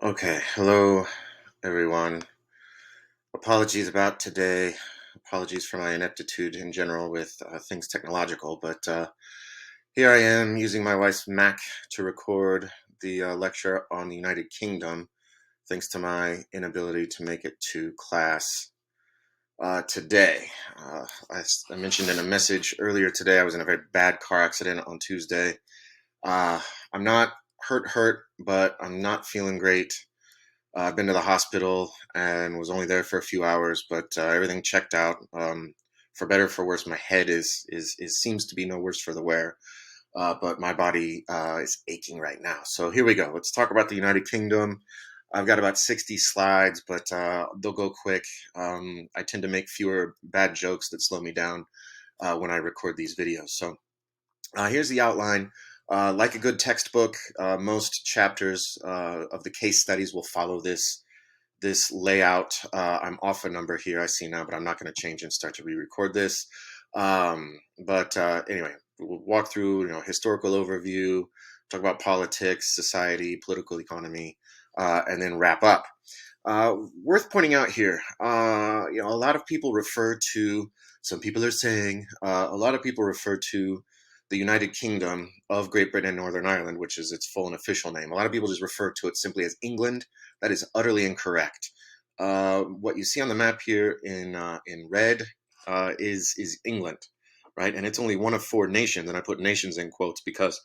Okay, hello everyone. Apologies about today. Apologies for my ineptitude in general with things technological, but here I am using my wife's Mac to record the lecture on the United Kingdom, thanks to my inability to make it to class today. I mentioned in a message earlier today, I was in a very bad car accident on Tuesday. Uh, I'm not hurt, but I'm not feeling great. I've been to the hospital and was only there for a few hours, but everything checked out. For better or for worse, my head is seems to be no worse for the wear, but my body is aching right now. So here we go. Let's talk about the United Kingdom. I've got about 60 slides, but they'll go quick. I tend to make fewer bad jokes that slow me down when I record these videos. So here's the outline. Like a good textbook, most chapters of the case studies will follow this layout. I'm off a number here, I see now, but I'm not going to change and start to re-record this. But anyway, we'll walk through, historical overview, talk about politics, society, political economy, and then wrap up. Worth pointing out here, a lot of people refer to, some people are saying, a lot of people refer to the United Kingdom of Great Britain and Northern Ireland, which is its full and official name. A lot of people just refer to it simply as England. That is utterly incorrect. What you see on the map here in red is England, right? And it's only one of four nations, and I put nations in quotes because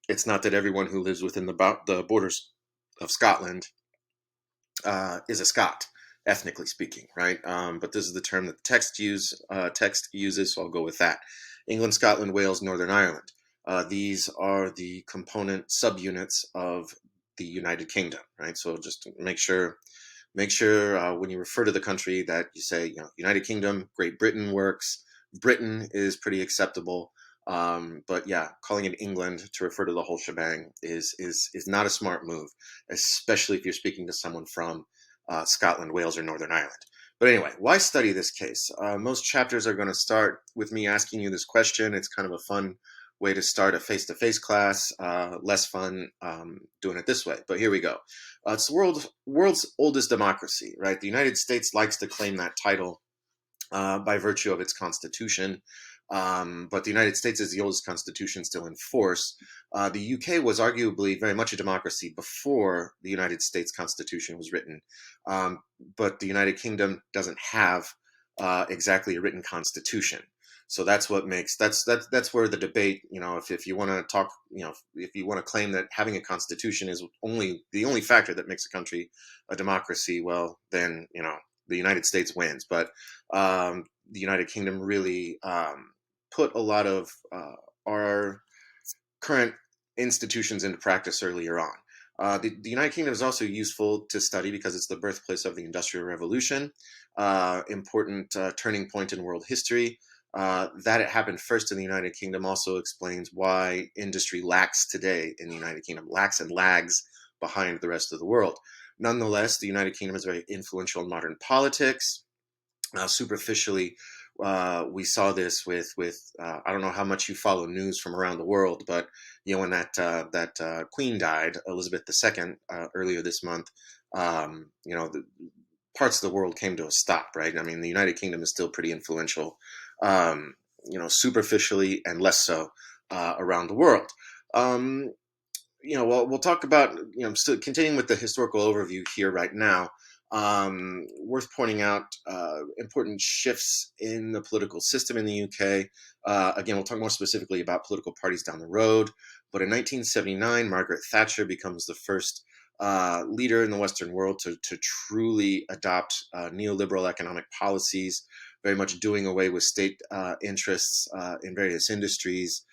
it's not that everyone who lives within the borders of Scotland is a Scot, ethnically speaking, right? But this is the term that the text uses, so I'll go with that. England, Scotland, Wales, Northern Ireland. These are the component subunits of the United Kingdom, right? So just make sure when you refer to the country that you say, United Kingdom, Great Britain works. Britain is pretty acceptable. But yeah, calling it England to refer to the whole shebang is not a smart move, especially if you're speaking to someone from Scotland, Wales, or Northern Ireland. But anyway, why study this case? Most chapters are going to start with me asking you this question. It's kind of a fun way to start a face-to-face class. Less fun doing it this way, but here we go. It's the world's oldest democracy, right? The United States likes to claim that title by virtue of its constitution. But the United States is the oldest constitution still in force. The UK was arguably very much a democracy before the United States Constitution was written. But the United Kingdom doesn't have exactly a written constitution. So that's what makes that's where the debate, if you want to talk, if you want to claim that having a constitution is the only factor that makes a country a democracy, well, then the United States wins. But the United Kingdom really put a lot of our current institutions into practice earlier on. The United Kingdom is also useful to study because it's the birthplace of the Industrial Revolution, important turning point in world history. That it happened first in the United Kingdom also explains why industry lacks today in the United Kingdom, lacks and lags behind the rest of the world. Nonetheless, the United Kingdom is very influential in modern politics. Superficially, we saw this with I don't know how much you follow news from around the world, but when that Queen died, Elizabeth II, earlier this month, the parts of the world came to a stop, right? I mean, the United Kingdom is still pretty influential, superficially and less so around the world. We'll talk about, still continuing with the historical overview here right now. Worth pointing out important shifts in the political system in the UK. Again, we'll talk more specifically about political parties down the road. But in 1979, Margaret Thatcher becomes the first leader in the Western world to truly adopt neoliberal economic policies, very much doing away with state interests in various industries.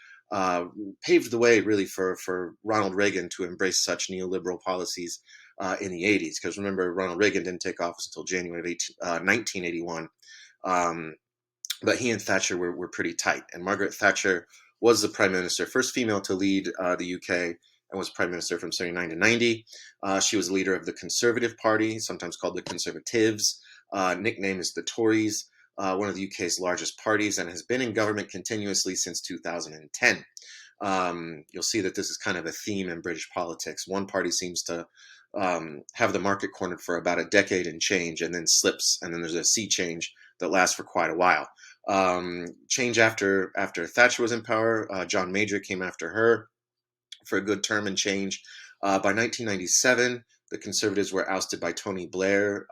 Paved the way really for Ronald Reagan to embrace such neoliberal policies in the 80s, because remember, Ronald Reagan didn't take office until January of 1981, but he and Thatcher were pretty tight, and Margaret Thatcher was the prime minister, first female to lead the UK, and was prime minister from 79 to 90. She was a leader of the Conservative Party, sometimes called the Conservatives. Nickname is the Tories, one of the UK's largest parties, and has been in government continuously since 2010. you'll see that this is kind of a theme in British politics. One party seems to have the market cornered for about a decade and change, and then slips, and then there's a sea change that lasts for quite a while. Change after Thatcher was in power. John Major came after her for a good term and change. By 1997, the Conservatives were ousted by Tony Blair,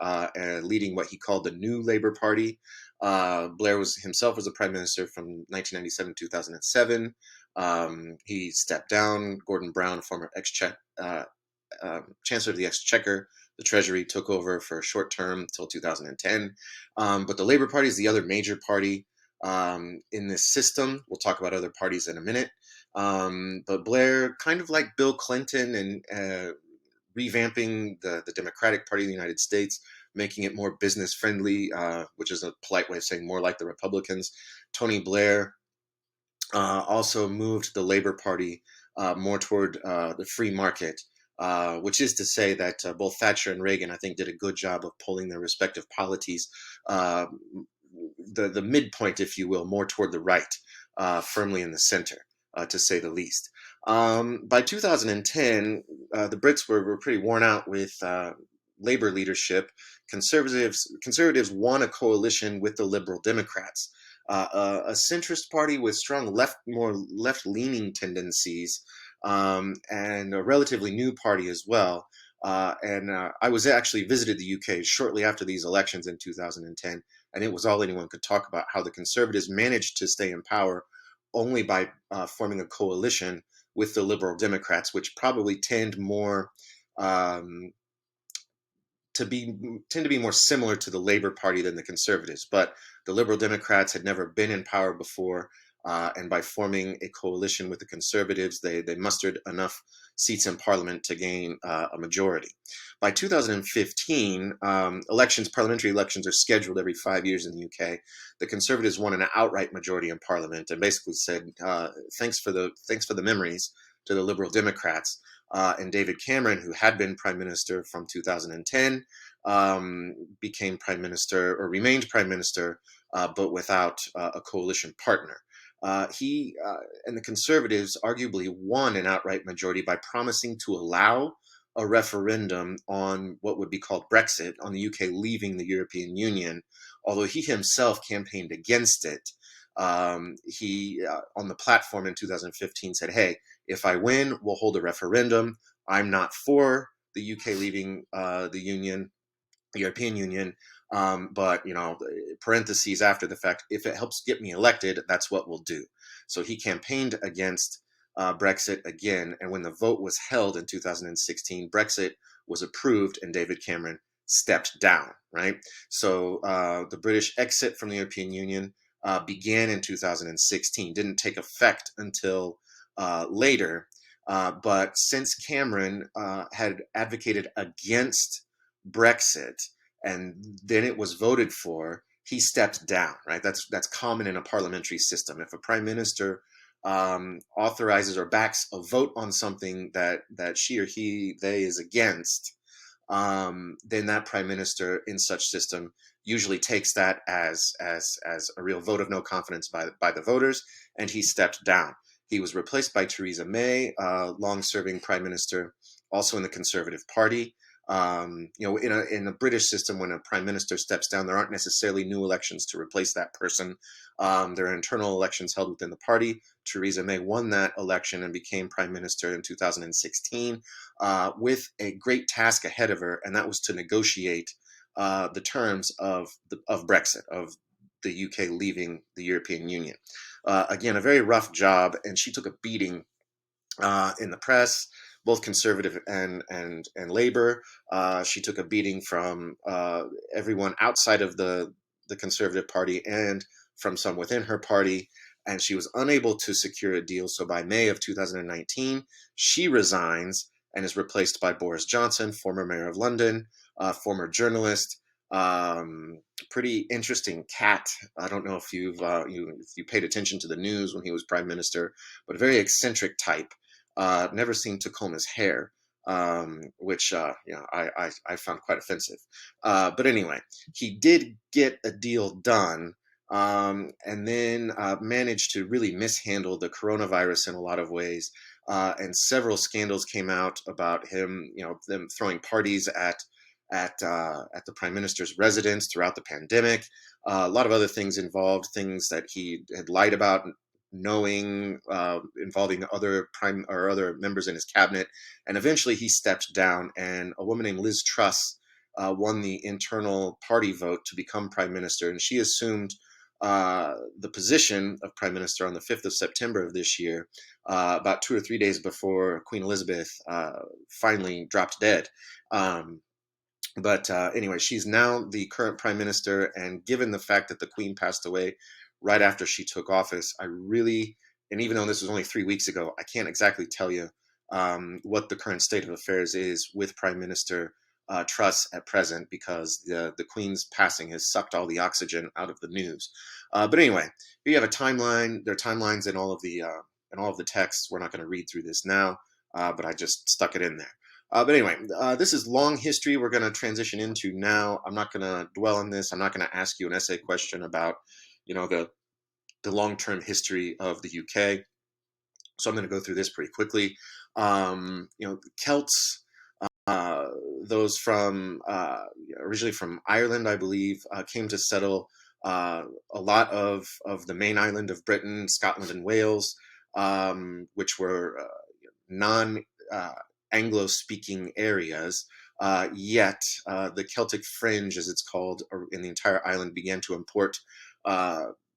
leading what he called the New Labour Party. Blair himself was the prime minister from 1997 to 2007. He stepped down. Gordon Brown, former Chancellor of the Exchequer, the Treasury, took over for a short term until 2010. But the Labour Party is the other major party in this system. We'll talk about other parties in a minute. But Blair, kind of like Bill Clinton, and revamping the Democratic Party of the United States, making it more business friendly, which is a polite way of saying more like the Republicans. Tony Blair also moved the Labour Party more toward the free market, which is to say that both Thatcher and Reagan, I think, did a good job of pulling their respective polities, the midpoint, if you will, more toward the right, firmly in the center, to say the least. By 2010, the Brits were pretty worn out with Labour leadership. Conservatives won a coalition with the Liberal Democrats, a centrist party with strong more left-leaning tendencies, and a relatively new party as well. I was actually visited the UK shortly after these elections in 2010, and it was all anyone could talk about, how the Conservatives managed to stay in power only by forming a coalition with the Liberal Democrats, which probably tend to be more similar to the Labour Party than the Conservatives. But the Liberal Democrats had never been in power before, and by forming a coalition with the Conservatives, they mustered enough seats in Parliament to gain a majority. By 2015, parliamentary elections are scheduled every 5 years in the UK. The Conservatives won an outright majority in Parliament and basically said, "Thanks for the memories" to the Liberal Democrats. And David Cameron, who had been prime minister from 2010, became prime minister, or remained prime minister, but without a coalition partner. He and the Conservatives arguably won an outright majority by promising to allow a referendum on what would be called Brexit, on the UK leaving the European Union, although he himself campaigned against it. He, on the platform in 2015, said, "Hey, if I win, we'll hold a referendum. I'm not for the UK leaving the European Union, but, parentheses after the fact, if it helps get me elected, that's what we'll do." So he campaigned against Brexit again, and when the vote was held in 2016, Brexit was approved, and David Cameron stepped down. Right, so the British exit from the European Union began in 2016, didn't take effect until later. But since Cameron had advocated against Brexit, and then it was voted for, he stepped down. Right, that's common in a parliamentary system. If a prime minister authorizes or backs a vote on something that she or they is against, then that prime minister in such system usually takes that as a real vote of no confidence by the voters, and he stepped down. He was replaced by Theresa May, long-serving prime minister, also in the Conservative Party. In a British system, when a prime minister steps down, there aren't necessarily new elections to replace that person. There are internal elections held within the party. Theresa May won that election and became prime minister in 2016, with a great task ahead of her, and that was to negotiate the terms of Brexit, of the UK leaving the European Union. Again, a very rough job, and she took a beating in the press, both Conservative and Labour. She took a beating from everyone outside of the Conservative Party and from some within her party, and she was unable to secure a deal. So by May of 2019, she resigns and is replaced by Boris Johnson, former mayor of London, former journalist, pretty interesting cat. I don't know if you paid attention to the news when he was prime minister, but a very eccentric type. Never seemed to comb his hair, which I found quite offensive. But anyway, he did get a deal done and then managed to really mishandle the coronavirus in a lot of ways. And several scandals came out about him, them throwing parties at the prime minister's residence throughout the pandemic. A lot of other things involved, things that he had lied about, knowing, involving other prime or other members in his cabinet. And eventually he stepped down, and a woman named Liz Truss won the internal party vote to become prime minister, and she assumed the position of prime minister on the 5th of September of this year, about 2 or 3 days before Queen Elizabeth finally dropped dead. But anyway, she's now the current prime minister, and given the fact that the Queen passed away right after she took office, I really, and even though this was only 3 weeks ago, I can't exactly tell you what the current state of affairs is with Prime Minister Truss at present, because the Queen's passing has sucked all the oxygen out of the news. But anyway, here you have a timeline. There are timelines in all of the texts. We're not going to read through this now, but I just stuck it in there. But anyway, this is long history we're going to transition into now. I'm not going to dwell on this. I'm not going to ask you an essay question about, the long-term history of the UK. So I'm going to go through this pretty quickly. The Celts, those from originally from Ireland, I believe, came to settle a lot of the main island of Britain, Scotland and Wales, which were non Anglo-speaking areas, yet the Celtic fringe, as it's called, in the entire island began to import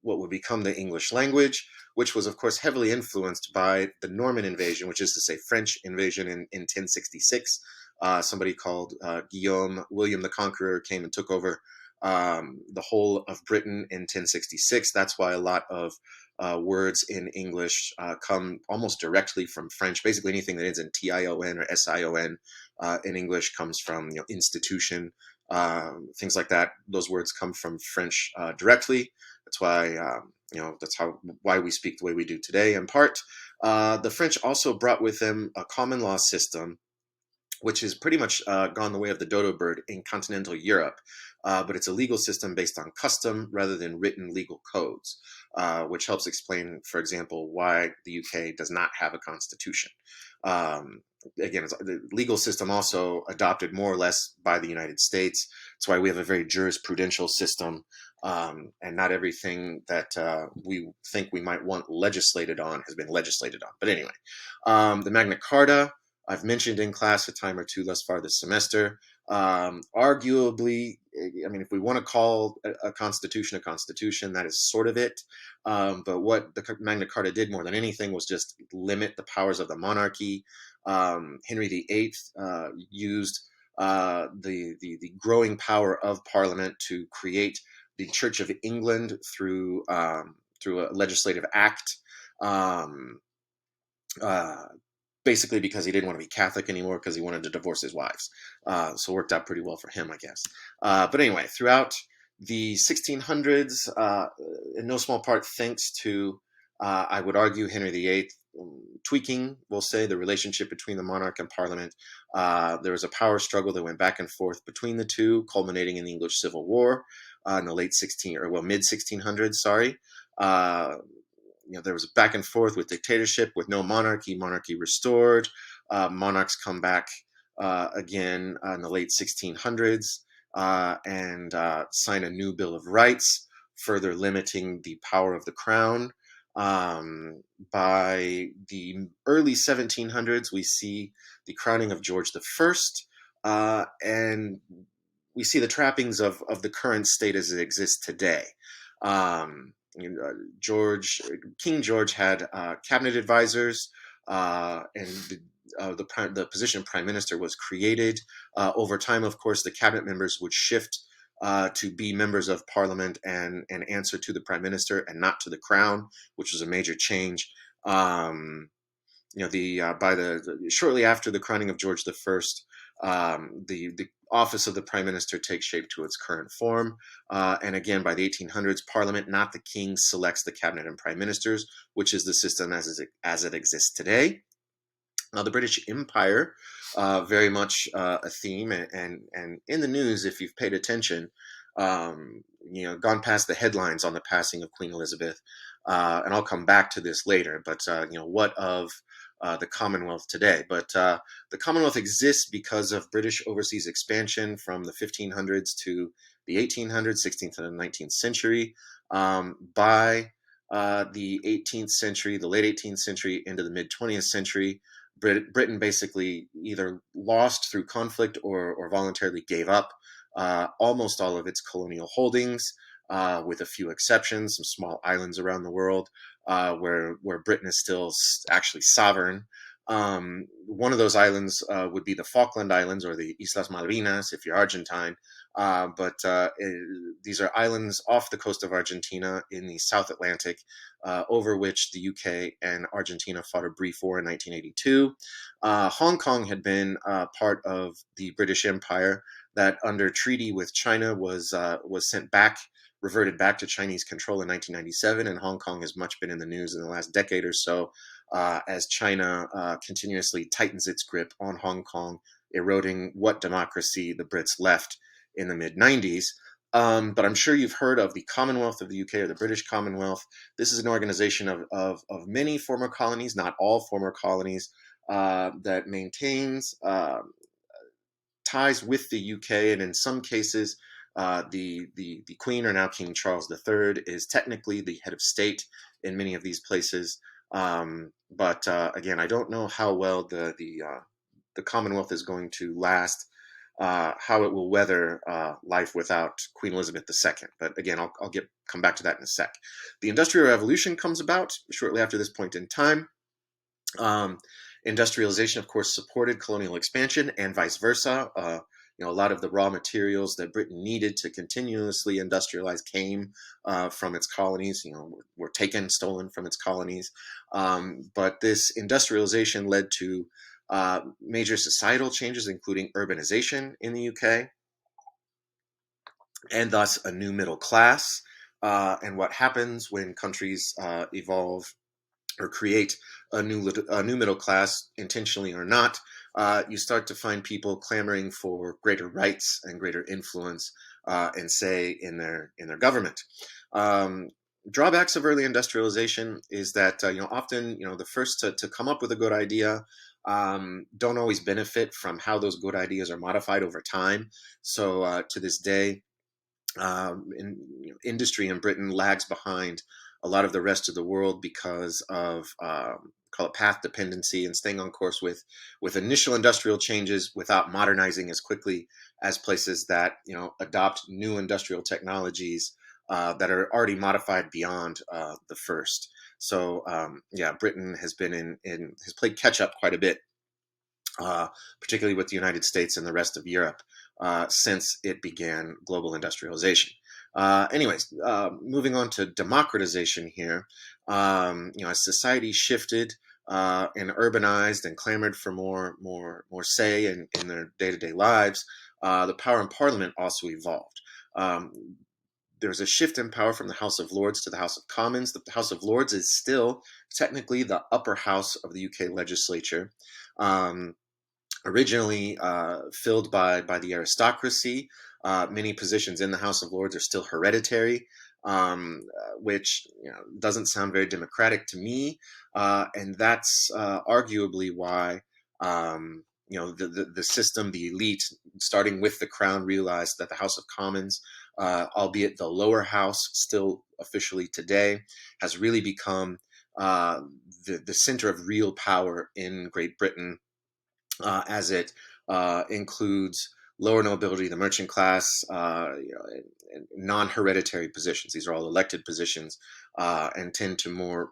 what would become the English language, which was, of course, heavily influenced by the Norman invasion, which is to say French invasion in 1066. Somebody called William the Conqueror, came and took over the whole of Britain in 1066. That's why a lot of words in English come almost directly from French. Basically, anything that ends in tion or sion in English comes from institution, things like that. Those words come from French directly. That's why that's why we speak the way we do today. In part, the French also brought with them a common law system, which has pretty much gone the way of the dodo bird in continental Europe. But it's a legal system based on custom rather than written legal codes, which helps explain, for example, why the UK does not have a constitution. Again, the legal system also adopted more or less by the United States. That's why we have a very jurisprudential system, and not everything that we think we might want legislated on has been legislated on. But anyway, the Magna Carta, I've mentioned in class a time or two thus far this semester. Arguably, I mean, if we want to call a constitution, that is sort of it. But what the Magna Carta did more than anything was just limit the powers of the monarchy. Henry VIII used the growing power of Parliament to create the Church of England through a legislative act. Basically because he didn't want to be Catholic anymore, because he wanted to divorce his wives. So it worked out pretty well for him, I guess. But anyway, throughout the 1600s, in no small part thanks to, I would argue, Henry VIII tweaking, we'll say, the relationship between the monarch and Parliament, there was a power struggle that went back and forth between the two, culminating in the English Civil War in the mid 1600s. Sorry. There was a back and forth with dictatorship, with no monarchy restored. Monarchs come back again in the late 1600s and sign a new Bill of Rights, further limiting the power of the crown. By the early 1700s, we see the crowning of George I, and we see the trappings of the current state as it exists today. King George had cabinet advisors, and the position of prime minister was created. Over time, of course, the cabinet members would shift to be members of parliament and answer to the prime minister and not to the crown, which was a major change. Shortly after the crowning of George I, the office of the prime minister takes shape to its current form. And again, by the 1800s, Parliament, not the king, selects the cabinet and prime ministers, which is the system as it exists today. Now, the British Empire, very much a theme and in the news, if you've paid attention, gone past the headlines on the passing of Queen Elizabeth, and I'll come back to this later. But what of the Commonwealth today? But the Commonwealth exists because of British overseas expansion from the 1500s to the 1800s, 16th and 19th century. By the 18th century, the late 18th century into the mid 20th century, Britain basically either lost through conflict or voluntarily gave up almost all of its colonial holdings, with a few exceptions, some small islands around the world where Britain is still actually sovereign. One of those islands would be the Falkland Islands, or the Islas Malvinas if you're Argentine. These are islands off the coast of Argentina in the South Atlantic, over which the UK and Argentina fought a brief war in 1982. Hong Kong had been part of the British Empire that, under treaty with China, was reverted back to Chinese control in 1997, and Hong Kong has much been in the news in the last decade or so, as China continuously tightens its grip on Hong Kong, eroding what democracy the Brits left in the mid-90s. But I'm sure you've heard of the Commonwealth of the UK, or the British Commonwealth. This is an organization of many former colonies, not all former colonies, that maintains ties with the UK, and in some cases, the Queen, or now King Charles III, is technically the head of state in many of these places. But again, I don't know how well the Commonwealth is going to last, how it will weather life without Queen Elizabeth II. But again, I'll come back to that in a sec. The Industrial Revolution comes about shortly after this point in time. Industrialization, of course, supported colonial expansion, and vice versa. A lot of the raw materials that Britain needed to continuously industrialize came from its colonies. Were taken, stolen from its colonies. But this industrialization led to major societal changes, including urbanization in the UK, and thus a new middle class. And what happens when countries evolve or create a new middle class, intentionally or not, you start to find people clamoring for greater rights and greater influence and say in their government. Drawbacks of early industrialization is that often the first to come up with a good idea don't always benefit from how those good ideas are modified over time. So to this day, industry in Britain lags behind a lot of the rest of the world because of call it path dependency, and staying on course with initial industrial changes without modernizing as quickly as places that adopt new industrial technologies that are already modified beyond the first. So Britain has been has played catch up quite a bit, particularly with the United States and the rest of Europe, since it began global industrialization. Moving on to democratization here. As society shifted and urbanized and clamored for more say in their day-to-day lives, the power in Parliament also evolved. There's a shift in power from the House of Lords to the House of Commons. The House of Lords is still technically the upper house of the UK legislature. Originally filled by the aristocracy, many positions in the House of Lords are still hereditary, which doesn't sound very democratic to me, and that's arguably why the system, the elite, starting with the Crown, realized that the House of Commons, albeit the lower house still officially today, has really become the center of real power in Great Britain, as it includes lower nobility, the merchant class, non-hereditary positions. These are all elected positions and tend to more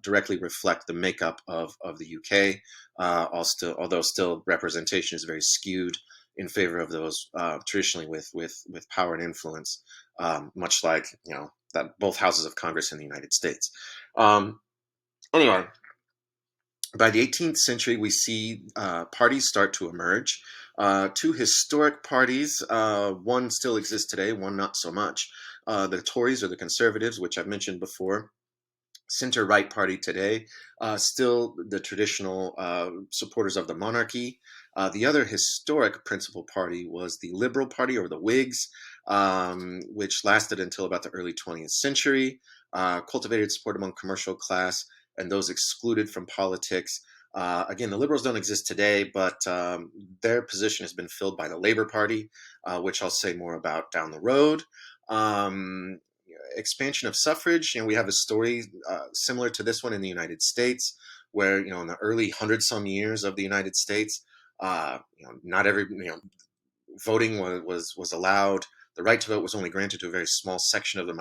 directly reflect the makeup of the UK, although still representation is very skewed in favor of those traditionally with power and influence, much like that both houses of Congress in the United States. Anyway, by the 18th century, we see parties start to emerge. Two historic parties, one still exists today, one not so much. The Tories, or the Conservatives, which I've mentioned before. Center-right party today, still the traditional supporters of the monarchy. The other historic principal party was the Liberal Party, or the Whigs, which lasted until about the early 20th century, cultivated support among commercial class and those excluded from politics. Again, the liberals don't exist today, but their position has been filled by the Labor Party, which I'll say more about down the road. Expansion of suffrage. We have a story similar to this one in the United States, where in the early 100-some years of the United States, not every voting was allowed. The right to vote was only granted to a very small section of the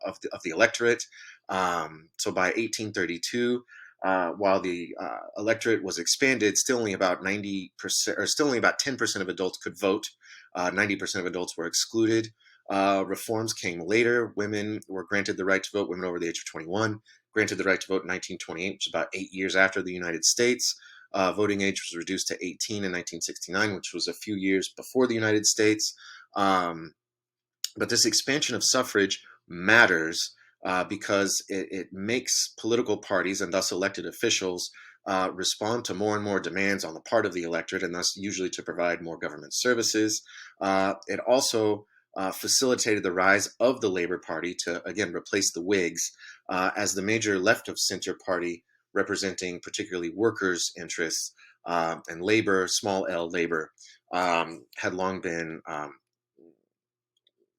of the electorate. So by 1832, while the electorate was expanded, still only about 90%, or still only about 10% of adults could vote. 90% of adults were excluded. Reforms came later. Women were granted the right to vote. Women over the age of 21 granted the right to vote in 1928, which is about 8 years after the United States. Voting age was reduced to 18 in 1969, which was a few years before the United States. But this expansion of suffrage matters because it makes political parties and thus elected officials respond to more and more demands on the part of the electorate, and thus usually to provide more government services. It also facilitated the rise of the Labor Party to, again, replace the Whigs as the major left-of-center party representing particularly workers' interests, and labor, small l labor, had long been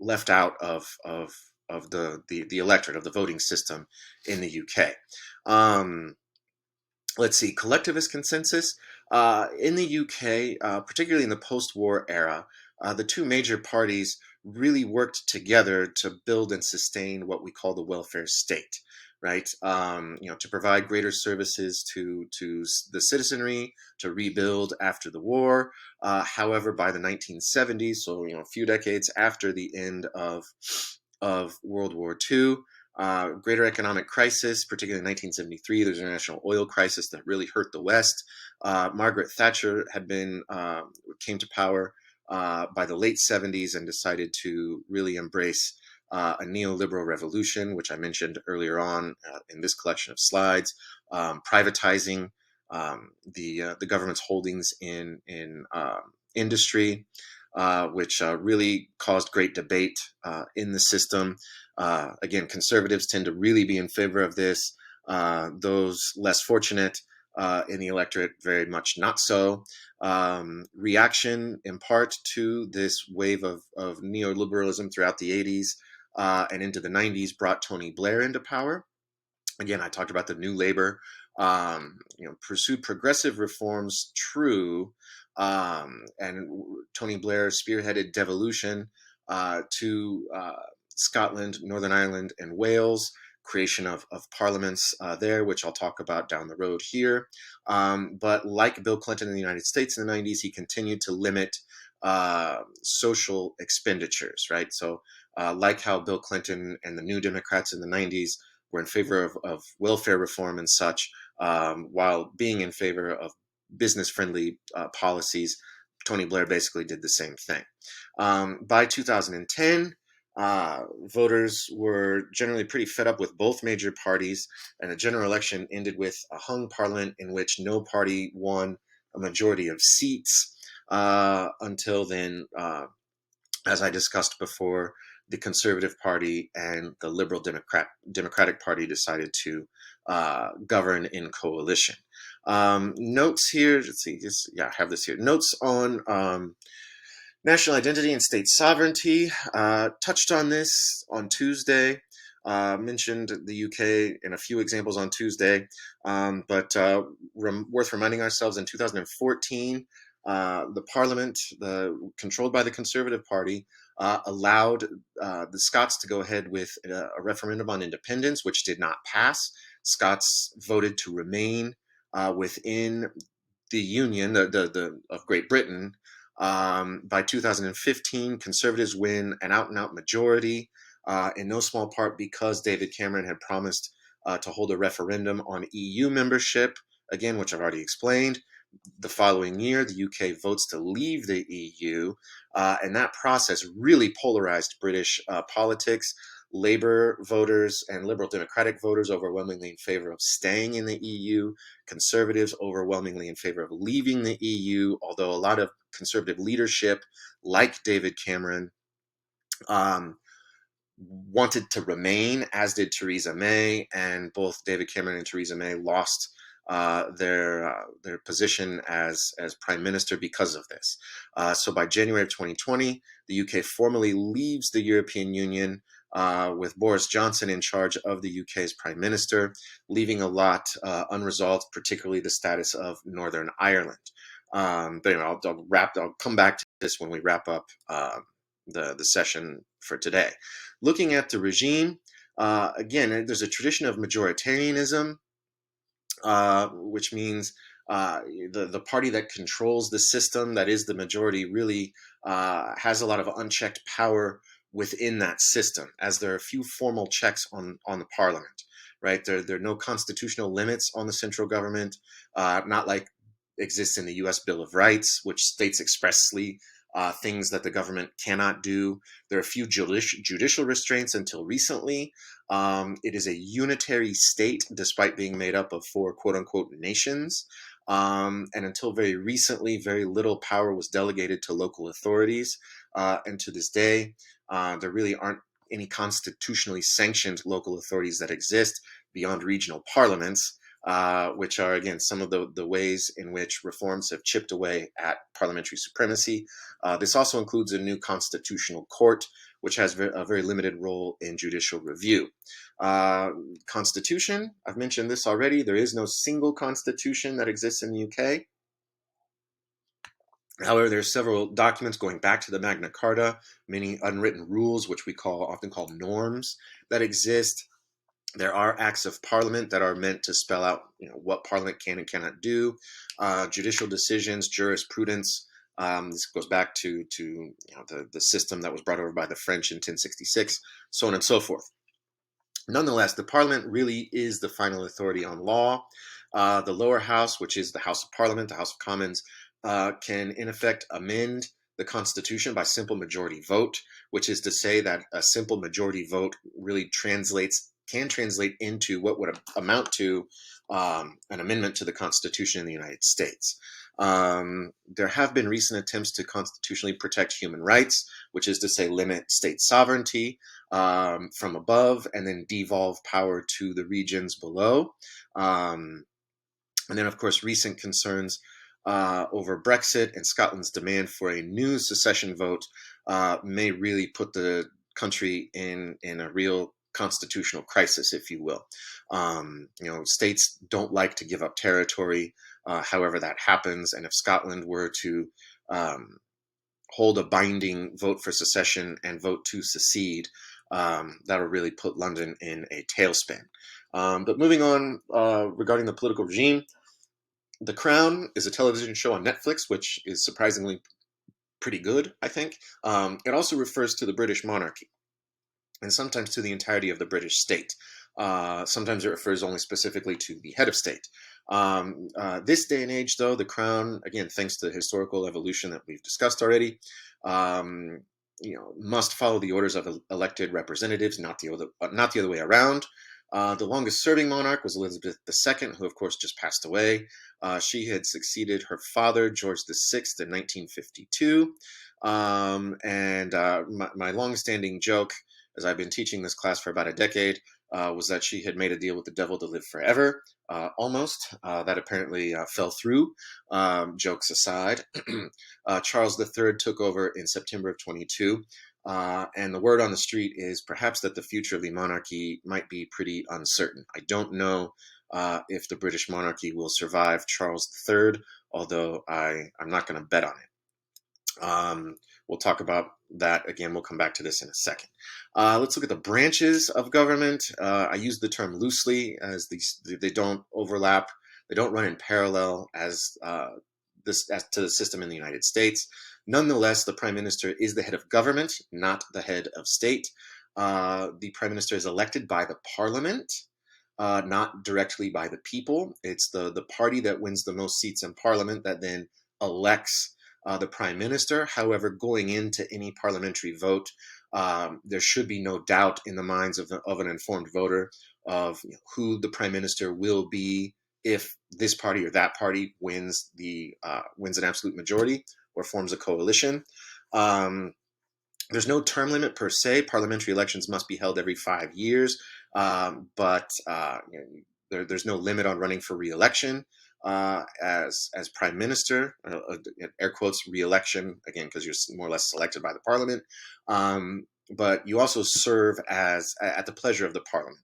left out of the electorate, of the voting system in the UK. Let's see, collectivist consensus. In the UK, particularly in the post-war era, the two major parties really worked together to build and sustain what we call the welfare state, right? To provide greater services to the citizenry, to rebuild after the war. However, by the 1970s, so a few decades after the end of World War II, greater economic crisis, particularly in 1973. There's an international oil crisis that really hurt the West. Margaret Thatcher came to power by the late 70s and decided to really embrace a neoliberal revolution, which I mentioned earlier on in this collection of slides, privatizing the government's holdings in industry, which really caused great debate in the system. Again, conservatives tend to really be in favor of this. Those less fortunate in the electorate, very much not so. Reaction, in part, to this wave of neoliberalism throughout the 80s and into the 90s brought Tony Blair into power. Again, I talked about the New Labor, pursued progressive reforms, true, and Tony Blair spearheaded devolution to Scotland, Northern Ireland, and Wales, creation of parliaments there, which I'll talk about down the road here. But like Bill Clinton in the United States in the 90s, he continued to limit social expenditures, right? So like how Bill Clinton and the New Democrats in the 90s were in favor of welfare reform and such, while being in favor of business-friendly policies, Tony Blair basically did the same thing. By 2010, voters were generally pretty fed up with both major parties, and the general election ended with a hung parliament in which no party won a majority of seats until then, as I discussed before, the Conservative Party and the Liberal Democratic Party decided to govern in coalition. Notes here, let's see, I have this here. Notes on national identity and state sovereignty. Touched on this on Tuesday. Mentioned the UK in a few examples on Tuesday, but worth reminding ourselves, in 2014, the Parliament, controlled by the Conservative Party, allowed the Scots to go ahead with a referendum on independence, which did not pass. Scots voted to remain within the Union of Great Britain. By 2015, Conservatives win an out-and-out majority, in no small part because David Cameron had promised to hold a referendum on EU membership, again, which I've already explained. The following year, the UK votes to leave the EU, and that process really polarized British politics. Labour voters and Liberal Democratic voters overwhelmingly in favor of staying in the EU, Conservatives overwhelmingly in favor of leaving the EU, although a lot of Conservative leadership, like David Cameron, um, wanted to remain, as did Theresa May, and both David Cameron and Theresa May lost their position as prime minister because of this. So by January of 2020, the UK formally leaves the European Union, with Boris Johnson in charge of the UK's prime minister, leaving a lot unresolved, particularly the status of Northern Ireland. But anyway, I'll come back to this when we wrap up the session for today. Looking at the regime, again, there's a tradition of majoritarianism, which means the party that controls the system, that is the majority, really has a lot of unchecked power within that system, as there are a few formal checks on the parliament. Right, there are no constitutional limits on the central government, not like exists in the U.S. Bill of Rights, which states expressly things that the government cannot do. There are a few judicial restraints until recently. It is a unitary state, despite being made up of 4 quote unquote nations. And until very recently, very little power was delegated to local authorities. And to this day, there really aren't any constitutionally sanctioned local authorities that exist beyond regional parliaments, which are, again, some of the ways in which reforms have chipped away at parliamentary supremacy. This also includes a new constitutional court, which has a very limited role in judicial review. Constitution, I've mentioned this already. There is no single constitution that exists in the UK. However, there are several documents going back to the Magna Carta, many unwritten rules, which we often call norms, that exist. There are acts of parliament that are meant to spell out, what parliament can and cannot do. Judicial decisions, jurisprudence. This goes back to the system that was brought over by the French in 1066, so on and so forth. Nonetheless, the parliament really is the final authority on law. The lower house, which is the House of Parliament, the House of Commons, can in effect amend the Constitution by simple majority vote, which is to say that a simple majority vote really can translate into what would amount to an amendment to the Constitution in the United States. There have been recent attempts to constitutionally protect human rights, which is to say limit state sovereignty from above and then devolve power to the regions below. And then, of course, recent concerns over Brexit and Scotland's demand for a new secession vote may really put the country in a real constitutional crisis, if you will. States don't like to give up territory, however that happens. And if Scotland were to hold a binding vote for secession and vote to secede, that'll really put London in a tailspin. But moving on, regarding the political regime, The Crown is a television show on Netflix, which is surprisingly pretty good, I think. It also refers to the British monarchy, and sometimes to the entirety of the British state. Sometimes it refers only specifically to the head of state. This day and age, though, the Crown, again, thanks to the historical evolution that we've discussed already, must follow the orders of elected representatives, not the other way around. The longest serving monarch was Elizabeth II, who, of course, just passed away. She had succeeded her father, George VI, in 1952. My long-standing joke, as I've been teaching this class for about a decade, was that she had made a deal with the devil to live forever. Almost. That apparently fell through. Jokes aside. Charles III took over in September of 22. And the word on the street is perhaps that the future of the monarchy might be pretty uncertain. I don't know if the British monarchy will survive Charles III, although I'm not going to bet on it. We'll talk about that again. We'll come back to this in a second. Let's look at the branches of government. I use the term loosely, as they don't overlap. They don't run in parallel as to the system in the United States. Nonetheless, the Prime Minister is the head of government, not the head of state. The Prime Minister is elected by the Parliament, not directly by the people. It's the party that wins the most seats in Parliament that then elects the Prime Minister. However, going into any parliamentary vote, there should be no doubt in the minds of an informed voter of who the Prime Minister will be if this party or that party wins an absolute majority or forms a coalition. There's no term limit per se. Parliamentary elections must be held every 5 years, but there's no limit on running for re-election as prime minister. Air quotes re-election again because you're more or less selected by the parliament. But you also serve as at the pleasure of the parliament.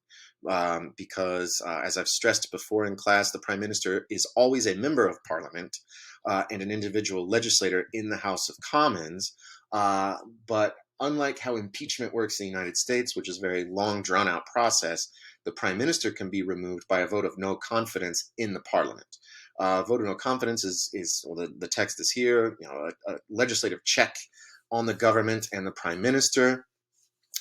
Because, as I've stressed before in class, the prime minister is always a member of parliament and an individual legislator in the House of Commons. But unlike how impeachment works in the United States, which is a very long, drawn-out process, the prime minister can be removed by a vote of no confidence in the parliament. Vote of no confidence is well, the text is here, a legislative check on the government and the prime minister.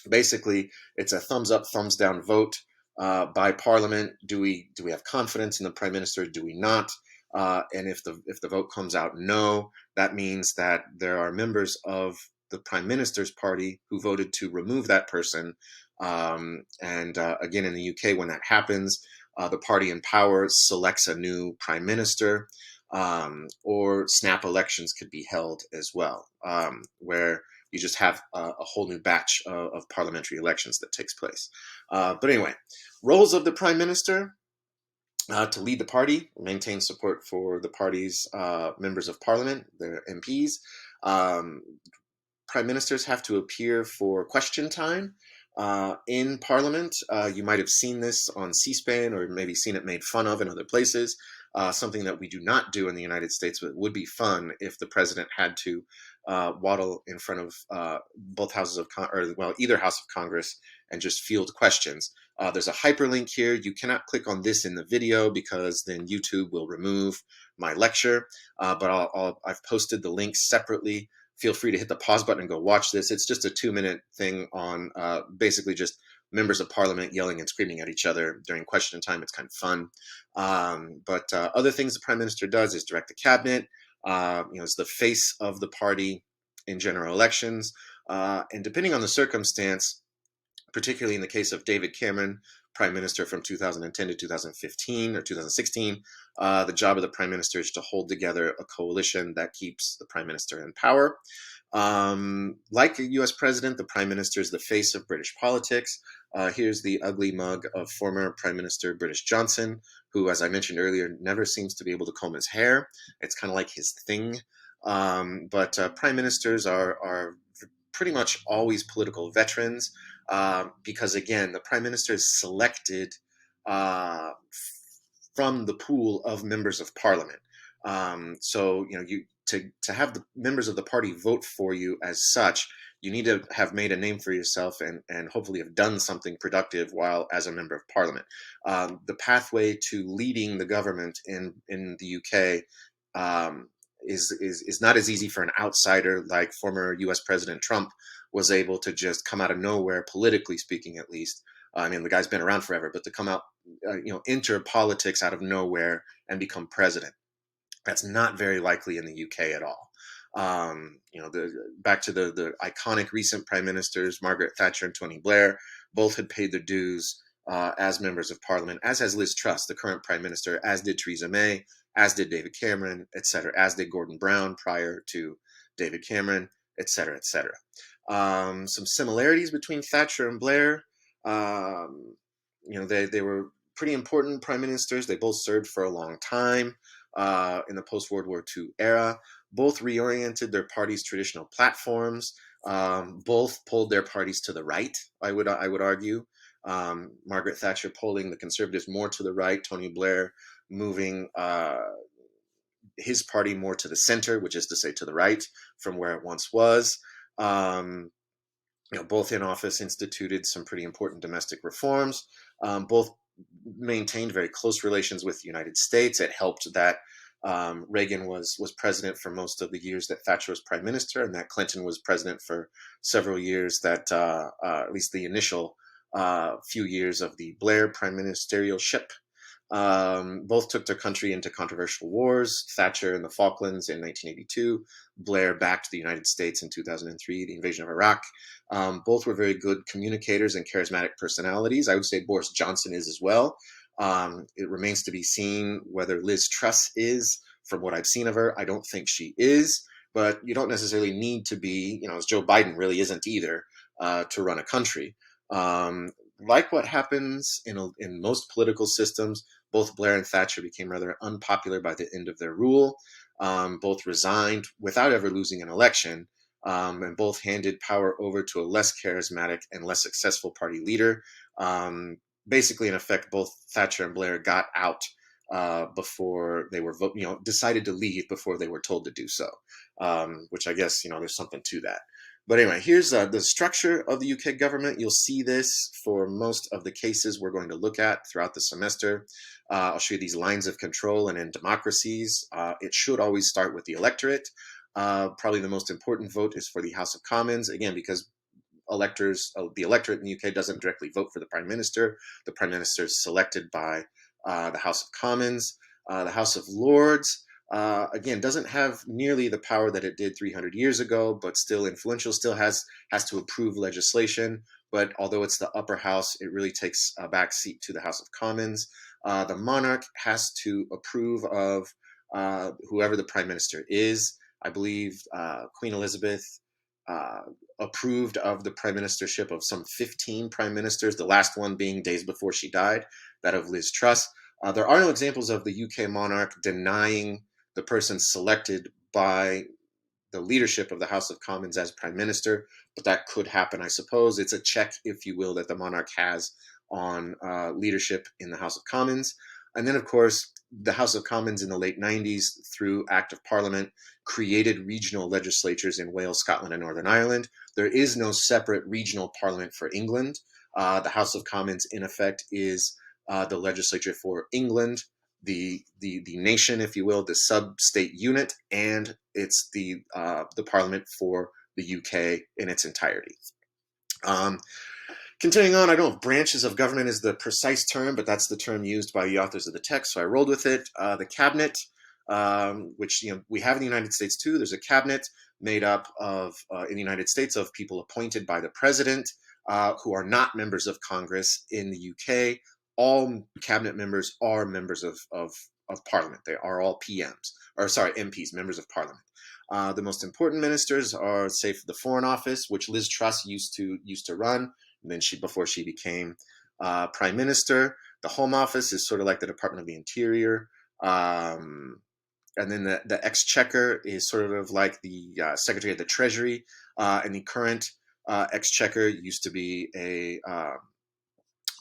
Basically, it's a thumbs up, thumbs down vote by Parliament. Do we have confidence in the Prime Minister? Do we not? And if the vote comes out no, that means that there are members of the Prime Minister's party who voted to remove that person. And again, in the UK, when that happens, the party in power selects a new Prime Minister, or snap elections could be held as well, where you just have a whole new batch of parliamentary elections that takes place. But anyway, roles of the prime minister: to lead the party, maintain support for the party's members of parliament, their MPs. Prime ministers have to appear for question time in Parliament. You might have seen this on C-SPAN or maybe seen it made fun of in other places. Something that we do not do in the United States, but would be fun if the president had to waddle in front of both houses of either house of Congress and just field questions. There's a hyperlink here. You cannot click on this in the video because then YouTube will remove my lecture. But I've posted the links separately. Feel free to hit the pause button and go watch this. It's just a 2-minute thing on basically just members of parliament yelling and screaming at each other during question time. It's kind of fun. But other things the prime minister does is direct the cabinet. It's the face of the party in general elections. And depending on the circumstance, particularly in the case of David Cameron, prime minister from 2010 to 2015 or 2016, the job of the prime minister is to hold together a coalition that keeps the prime minister in power. Like a U.S. president, the prime minister is the face of British politics. Here's the ugly mug of former Prime Minister British Johnson, who, as I mentioned earlier, never seems to be able to comb his hair. It's kind of like his thing. But prime ministers are pretty much always political veterans. Because again, the prime minister is selected from the pool of members of parliament. So to have the members of the party vote for you as such, you need to have made a name for yourself and hopefully have done something productive while as a member of parliament. The pathway to leading the government in the UK is not as easy for an outsider like former U.S. President Trump was able to just come out of nowhere, politically speaking, at least. I mean, the guy's been around forever, but to come out, enter politics out of nowhere and become president, that's not very likely in the UK at all. Back to the iconic recent prime ministers, Margaret Thatcher and Tony Blair, both had paid their dues as members of parliament, as has Liz Truss, the current prime minister, as did Theresa May, as did David Cameron, etc., as did Gordon Brown prior to David Cameron, etc., etc. Some similarities between Thatcher and Blair. They were pretty important prime ministers. They both served for a long time in the post-World War II era. Both reoriented their party's traditional platforms. Both pulled their parties to the right, I would argue. Margaret Thatcher pulling the Conservatives more to the right, Tony Blair moving his party more to the center, which is to say to the right from where it once was. Both in office instituted some pretty important domestic reforms. Both maintained very close relations with the United States. It helped that Reagan was president for most of the years that Thatcher was prime minister, and that Clinton was president for several years, that at least the initial few years of the Blair prime ministerialship. Both took their country into controversial wars. Thatcher in the Falklands in 1982, Blair backed the United States in 2003, the invasion of Iraq. Both were very good communicators and charismatic personalities. I would say Boris Johnson is as well. It remains to be seen whether Liz Truss is. From what I've seen of her, I don't think she is. but you don't necessarily need to be, as Joe Biden really isn't either, to run a country. Um, like what happens in most political systems, both Blair and Thatcher became rather unpopular by the end of their rule. Both resigned without ever losing an election, and both handed power over to a less charismatic and less successful party leader. Basically, in effect, both Thatcher and Blair got out before they were decided to leave before they were told to do so, which I guess, there's something to that. But anyway, here's the structure of the UK government. You'll see this for most of the cases we're going to look at throughout the semester. I'll show you these lines of control, and in democracies, it should always start with the electorate. Probably the most important vote is for the House of Commons, again, because the electorate in the UK doesn't directly vote for the Prime Minister. The Prime Minister is selected by the House of Commons. The House of Lords, again, doesn't have nearly the power that it did 300 years ago, but still influential, still has to approve legislation. But although it's the upper house, it really takes a back seat to the House of Commons. The monarch has to approve of whoever the Prime Minister is. I believe Queen Elizabeth approved of the prime ministership of some 15 prime ministers, the last one being days before she died, that of Liz Truss. There are no examples of the UK monarch denying the person selected by the leadership of the House of Commons as prime minister, but that could happen, I suppose. It's a check, if you will, that the monarch has on leadership in the House of Commons. And then, of course, the House of Commons in the late 90s, through Act of Parliament, created regional legislatures in Wales, Scotland, and Northern Ireland. There is no separate regional parliament for England. The House of Commons, in effect, is the legislature for England, the nation, if you will, the sub-state unit, and it's the parliament for the UK in its entirety. Continuing on, I don't know if branches of government is the precise term, but that's the term used by the authors of the text, so I rolled with it. The cabinet, which we have in the United States too. There's a cabinet made up of, in the United States, of people appointed by the president who are not members of Congress. In the UK, all cabinet members are members of Parliament. They are all MPs, members of Parliament. The most important ministers are, say, for the Foreign Office, which Liz Truss used to run. And then before she became prime minister. The Home Office is sort of like the Department of the Interior. And then the Exchequer is sort of like the Secretary of the Treasury. And the current Exchequer used to be a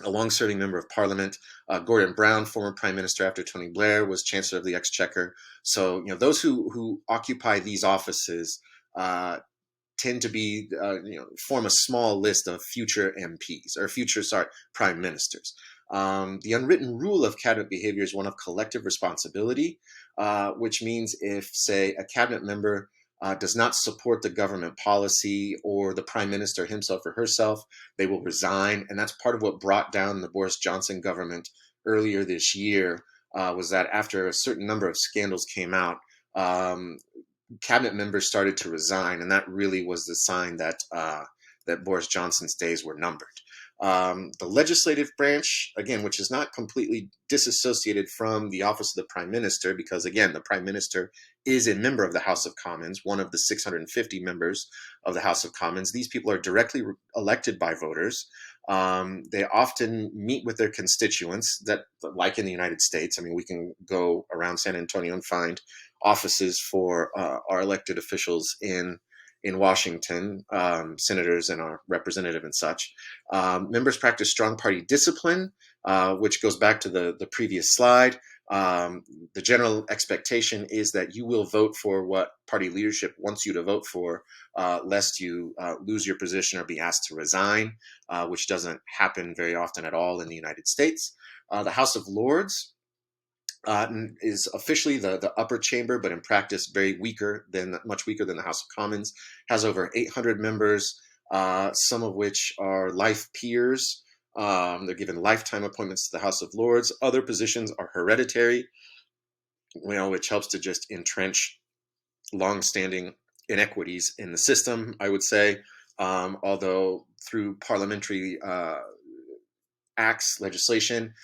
long-serving member of Parliament. Gordon Brown, former Prime Minister after Tony Blair, was Chancellor of the Exchequer. So, those who occupy these offices tend to be, form a small list of future MPs or prime ministers. The unwritten rule of cabinet behavior is one of collective responsibility, which means if, say, a cabinet member does not support the government policy or the prime minister himself or herself, they will resign. And that's part of what brought down the Boris Johnson government earlier this year, was that after a certain number of scandals came out, cabinet members started to resign, and that really was the sign that that Boris Johnson's days were numbered. The legislative branch, again, which is not completely disassociated from the office of the prime minister, because, again, the prime minister is a member of the House of Commons, one of the 650 members of the House of Commons. These people are directly elected by voters. They often meet with their constituents, that, like in the United States, I mean, we can go around San Antonio and find offices for our elected officials in Washington, senators and our representative and such. Members practice strong party discipline, which goes back to the previous slide. The general expectation is that you will vote for what party leadership wants you to vote for, lest you lose your position or be asked to resign, which doesn't happen very often at all in the United States. The House of Lords is officially the upper chamber, but in practice much weaker than the House of Commons. Has over 800 members, some of which are life peers. They're given lifetime appointments to the House of Lords. Other positions are hereditary, which helps to just entrench long-standing inequities in the system, I would say. Although through parliamentary acts, legislation,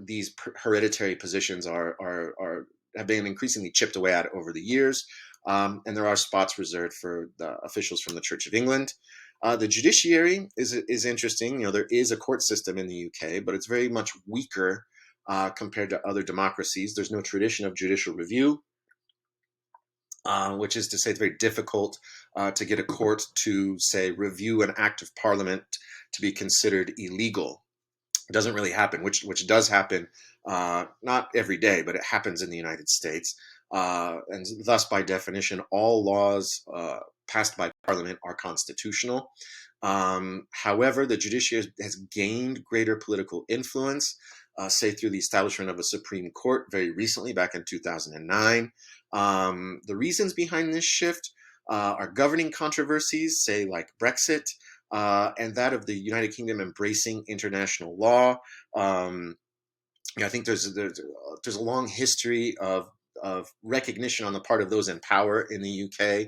these hereditary positions have been increasingly chipped away at over the years. and there are spots reserved for the officials from the Church of England. The judiciary is interesting. There is a court system in the UK, but it's very much weaker compared to other democracies. There's no tradition of judicial review, which is to say it's very difficult to get a court to, say, review an act of parliament to be considered illegal. It doesn't really happen, which does happen, not every day, but it happens in the United States. And thus, by definition, all laws passed by Parliament are constitutional. However, the judiciary has gained greater political influence, say through the establishment of a Supreme Court very recently, back in 2009. The reasons behind this shift are governing controversies, say like Brexit, and that of the United Kingdom embracing international law. I think there's a long history of recognition on the part of those in power in the UK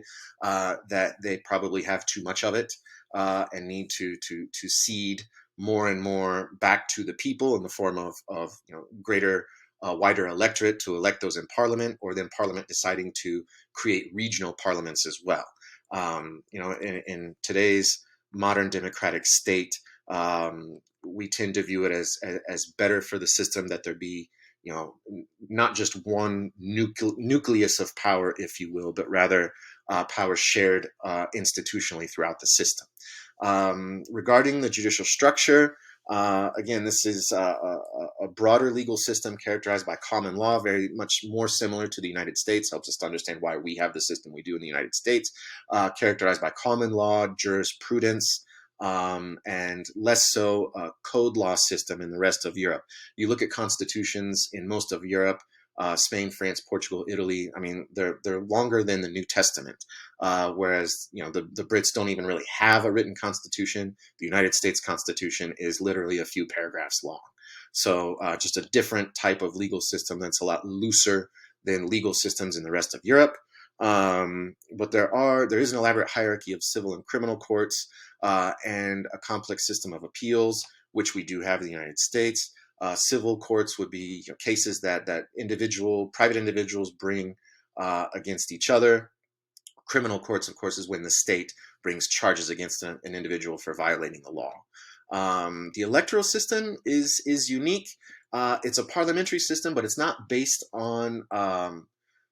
that they probably have too much of it and need to cede more and more back to the people in the form of greater wider electorate to elect those in Parliament, or then Parliament deciding to create regional parliaments as well. In today's modern democratic state, we tend to view it as better for the system that there be not just one nucleus of power, if you will, but rather power shared institutionally throughout the system. Regarding the judicial structure, again, this is a broader legal system characterized by common law, very much more similar to the United States, helps us to understand why we have the system we do in the United States, characterized by common law, jurisprudence, and less so a code law system in the rest of Europe. You look at constitutions in most of Europe, Spain, France, Portugal, Italy. I mean, they're longer than the New Testament, whereas the Brits don't even really have a written constitution. The United States Constitution is literally a few paragraphs long. So just a different type of legal system that's a lot looser than legal systems in the rest of Europe. But there is an elaborate hierarchy of civil and criminal courts, and a complex system of appeals, which we do have in the United States. Civil courts would be cases that private individuals bring against each other. Criminal courts, of course, is when the state brings charges against an individual for violating the law. The electoral system is unique. It's a parliamentary system, but it's not based on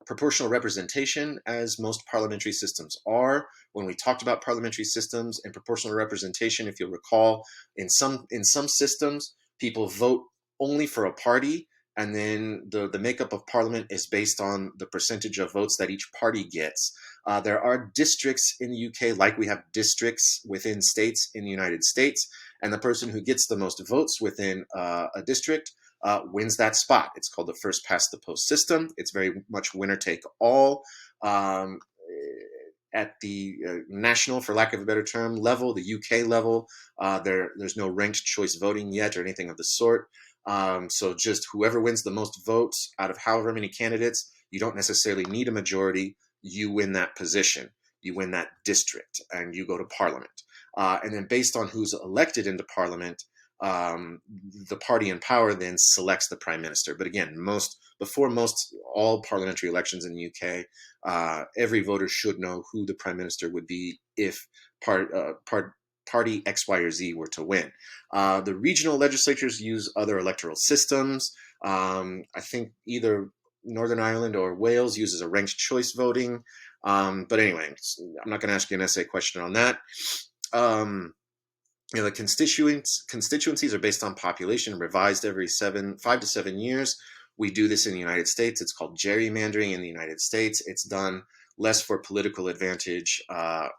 proportional representation as most parliamentary systems are. When we talked about parliamentary systems and proportional representation, if you'll recall, in some systems, people vote only for a party, and then the makeup of parliament is based on the percentage of votes that each party gets. There are districts in the UK, like we have districts within states in the United States, and the person who gets the most votes within a district wins that spot. It's called the first past the post system. It's very much winner take all. At the national, for lack of a better term, level, the UK level, there's no ranked choice voting yet or anything of the sort. So just whoever wins the most votes out of however many candidates, you don't necessarily need a majority. You win that position, you win that district, and you go to Parliament. And then based on who's elected into Parliament, the party in power then selects the prime minister. But again, all parliamentary elections in the UK, every voter should know who the prime minister would be if party X, Y, or Z were to win. The regional legislatures use other electoral systems. I think either Northern Ireland or Wales uses a ranked choice voting. But anyway, I'm not going to ask you an essay question on that. The constituencies are based on population, revised every 5 to 7 years. We do this in the United States. It's called gerrymandering in the United States. It's done less for political advantage, or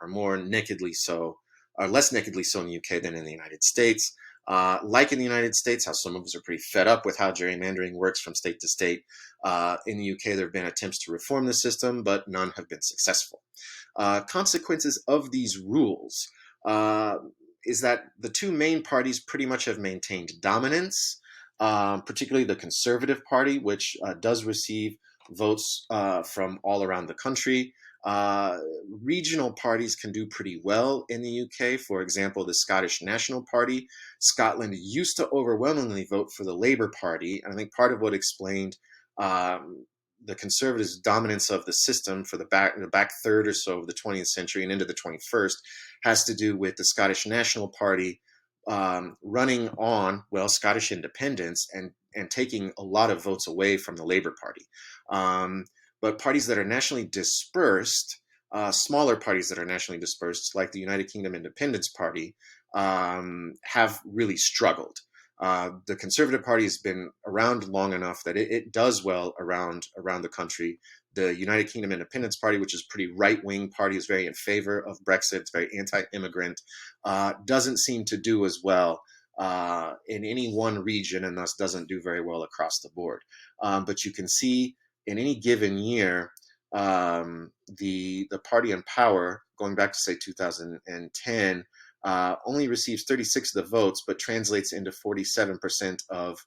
less nakedly so in the UK than in the United States. Like in the United States, how some of us are pretty fed up with how gerrymandering works from state to state. In the UK, there have been attempts to reform the system, but none have been successful. Consequences of these rules is that the two main parties pretty much have maintained dominance, particularly the Conservative Party, which does receive votes from all around the country. Regional parties can do pretty well in the UK. For example, the Scottish National Party. Scotland used to overwhelmingly vote for the Labour Party, and I think part of what explained the Conservatives' dominance of the system for the back third or so of the 20th century and into the 21st has to do with the Scottish National Party running on, well, Scottish independence and taking a lot of votes away from the Labour Party. But parties that are nationally dispersed, smaller parties that are nationally dispersed, like the United Kingdom Independence Party, have really struggled. The Conservative Party has been around long enough that it does well around the country. The United Kingdom Independence Party, which is a pretty right-wing party, is very in favor of Brexit. It's very anti-immigrant. Doesn't seem to do as well in any one region, and thus doesn't do very well across the board. But you can see in any given year, the party in power, going back to say 2010, only receives 36 of the votes, but translates into 47% of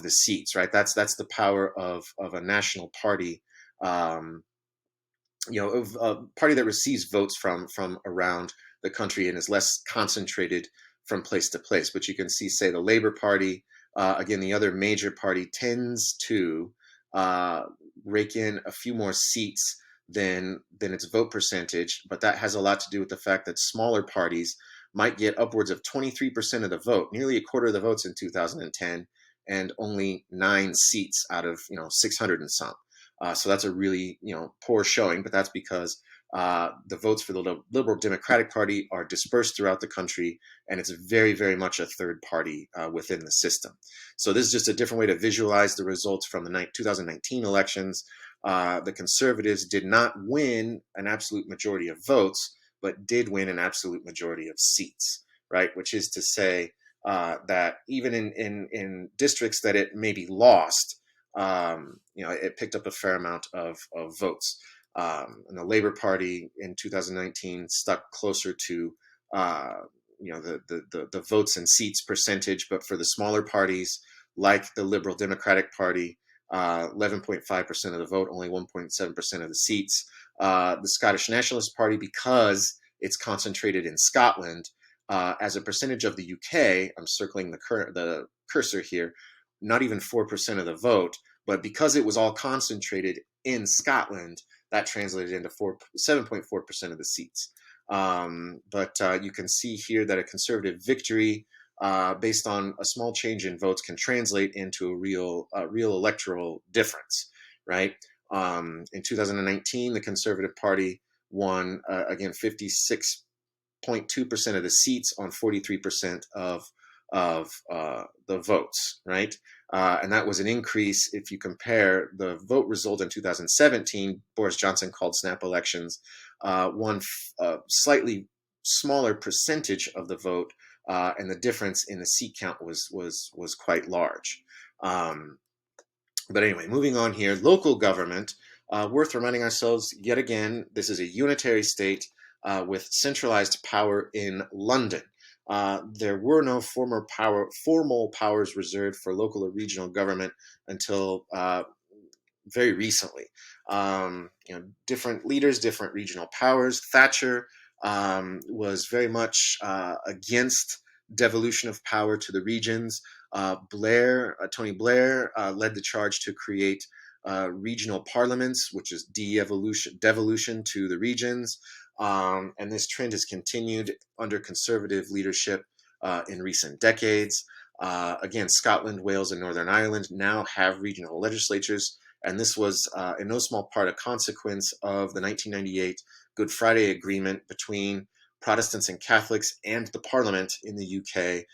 the seats. Right, that's the power of a national party. Of a party that receives votes from around the country and is less concentrated from place to place. But you can see, say, the Labour Party, again, the other major party, tends to rake in a few more seats than its vote percentage, but that has a lot to do with the fact that smaller parties might get upwards of 23% of the vote, nearly a quarter of the votes in 2010, and only 9 seats out of 600 and some. So that's a really poor showing, but that's because the votes for the Liberal Democratic Party are dispersed throughout the country, and it's very, very much a third party within the system. So this is just a different way to visualize the results from the 2019 elections. The Conservatives did not win an absolute majority of votes, but did win an absolute majority of seats, right? Which is to say that even in districts that it maybe lost, it picked up a fair amount of votes. And the Labour Party in 2019 stuck closer to the votes and seats percentage, but for the smaller parties like the Liberal Democratic Party, 11.5% of the vote, only 1.7% of the seats. The Scottish Nationalist Party, because it's concentrated in Scotland, as a percentage of the UK, I'm circling the cursor here, not even 4% of the vote, but because it was all concentrated in Scotland, that translated into 7.4% of the seats. But you can see here that a Conservative victory based on a small change in votes can translate into a real electoral difference, right? In 2019, the Conservative Party won, again, 56.2% of the seats on 43% of the votes, right? And that was an increase if you compare the vote result in 2017, Boris Johnson called snap elections, won a slightly smaller percentage of the vote, and the difference in the seat count was quite large. But anyway, moving on here, local government, worth reminding ourselves yet again, this is a unitary state with centralized power in London. There were no formal powers reserved for local or regional government until very recently. Different leaders, different regional powers. Thatcher was very much against devolution of power to the regions. Tony Blair led the charge to create regional parliaments, which is devolution to the regions. And this trend has continued under Conservative leadership in recent decades. Again, Scotland, Wales, and Northern Ireland now have regional legislatures, and this was in no small part a consequence of the 1998 Good Friday Agreement between Protestants and Catholics and the Parliament in the UK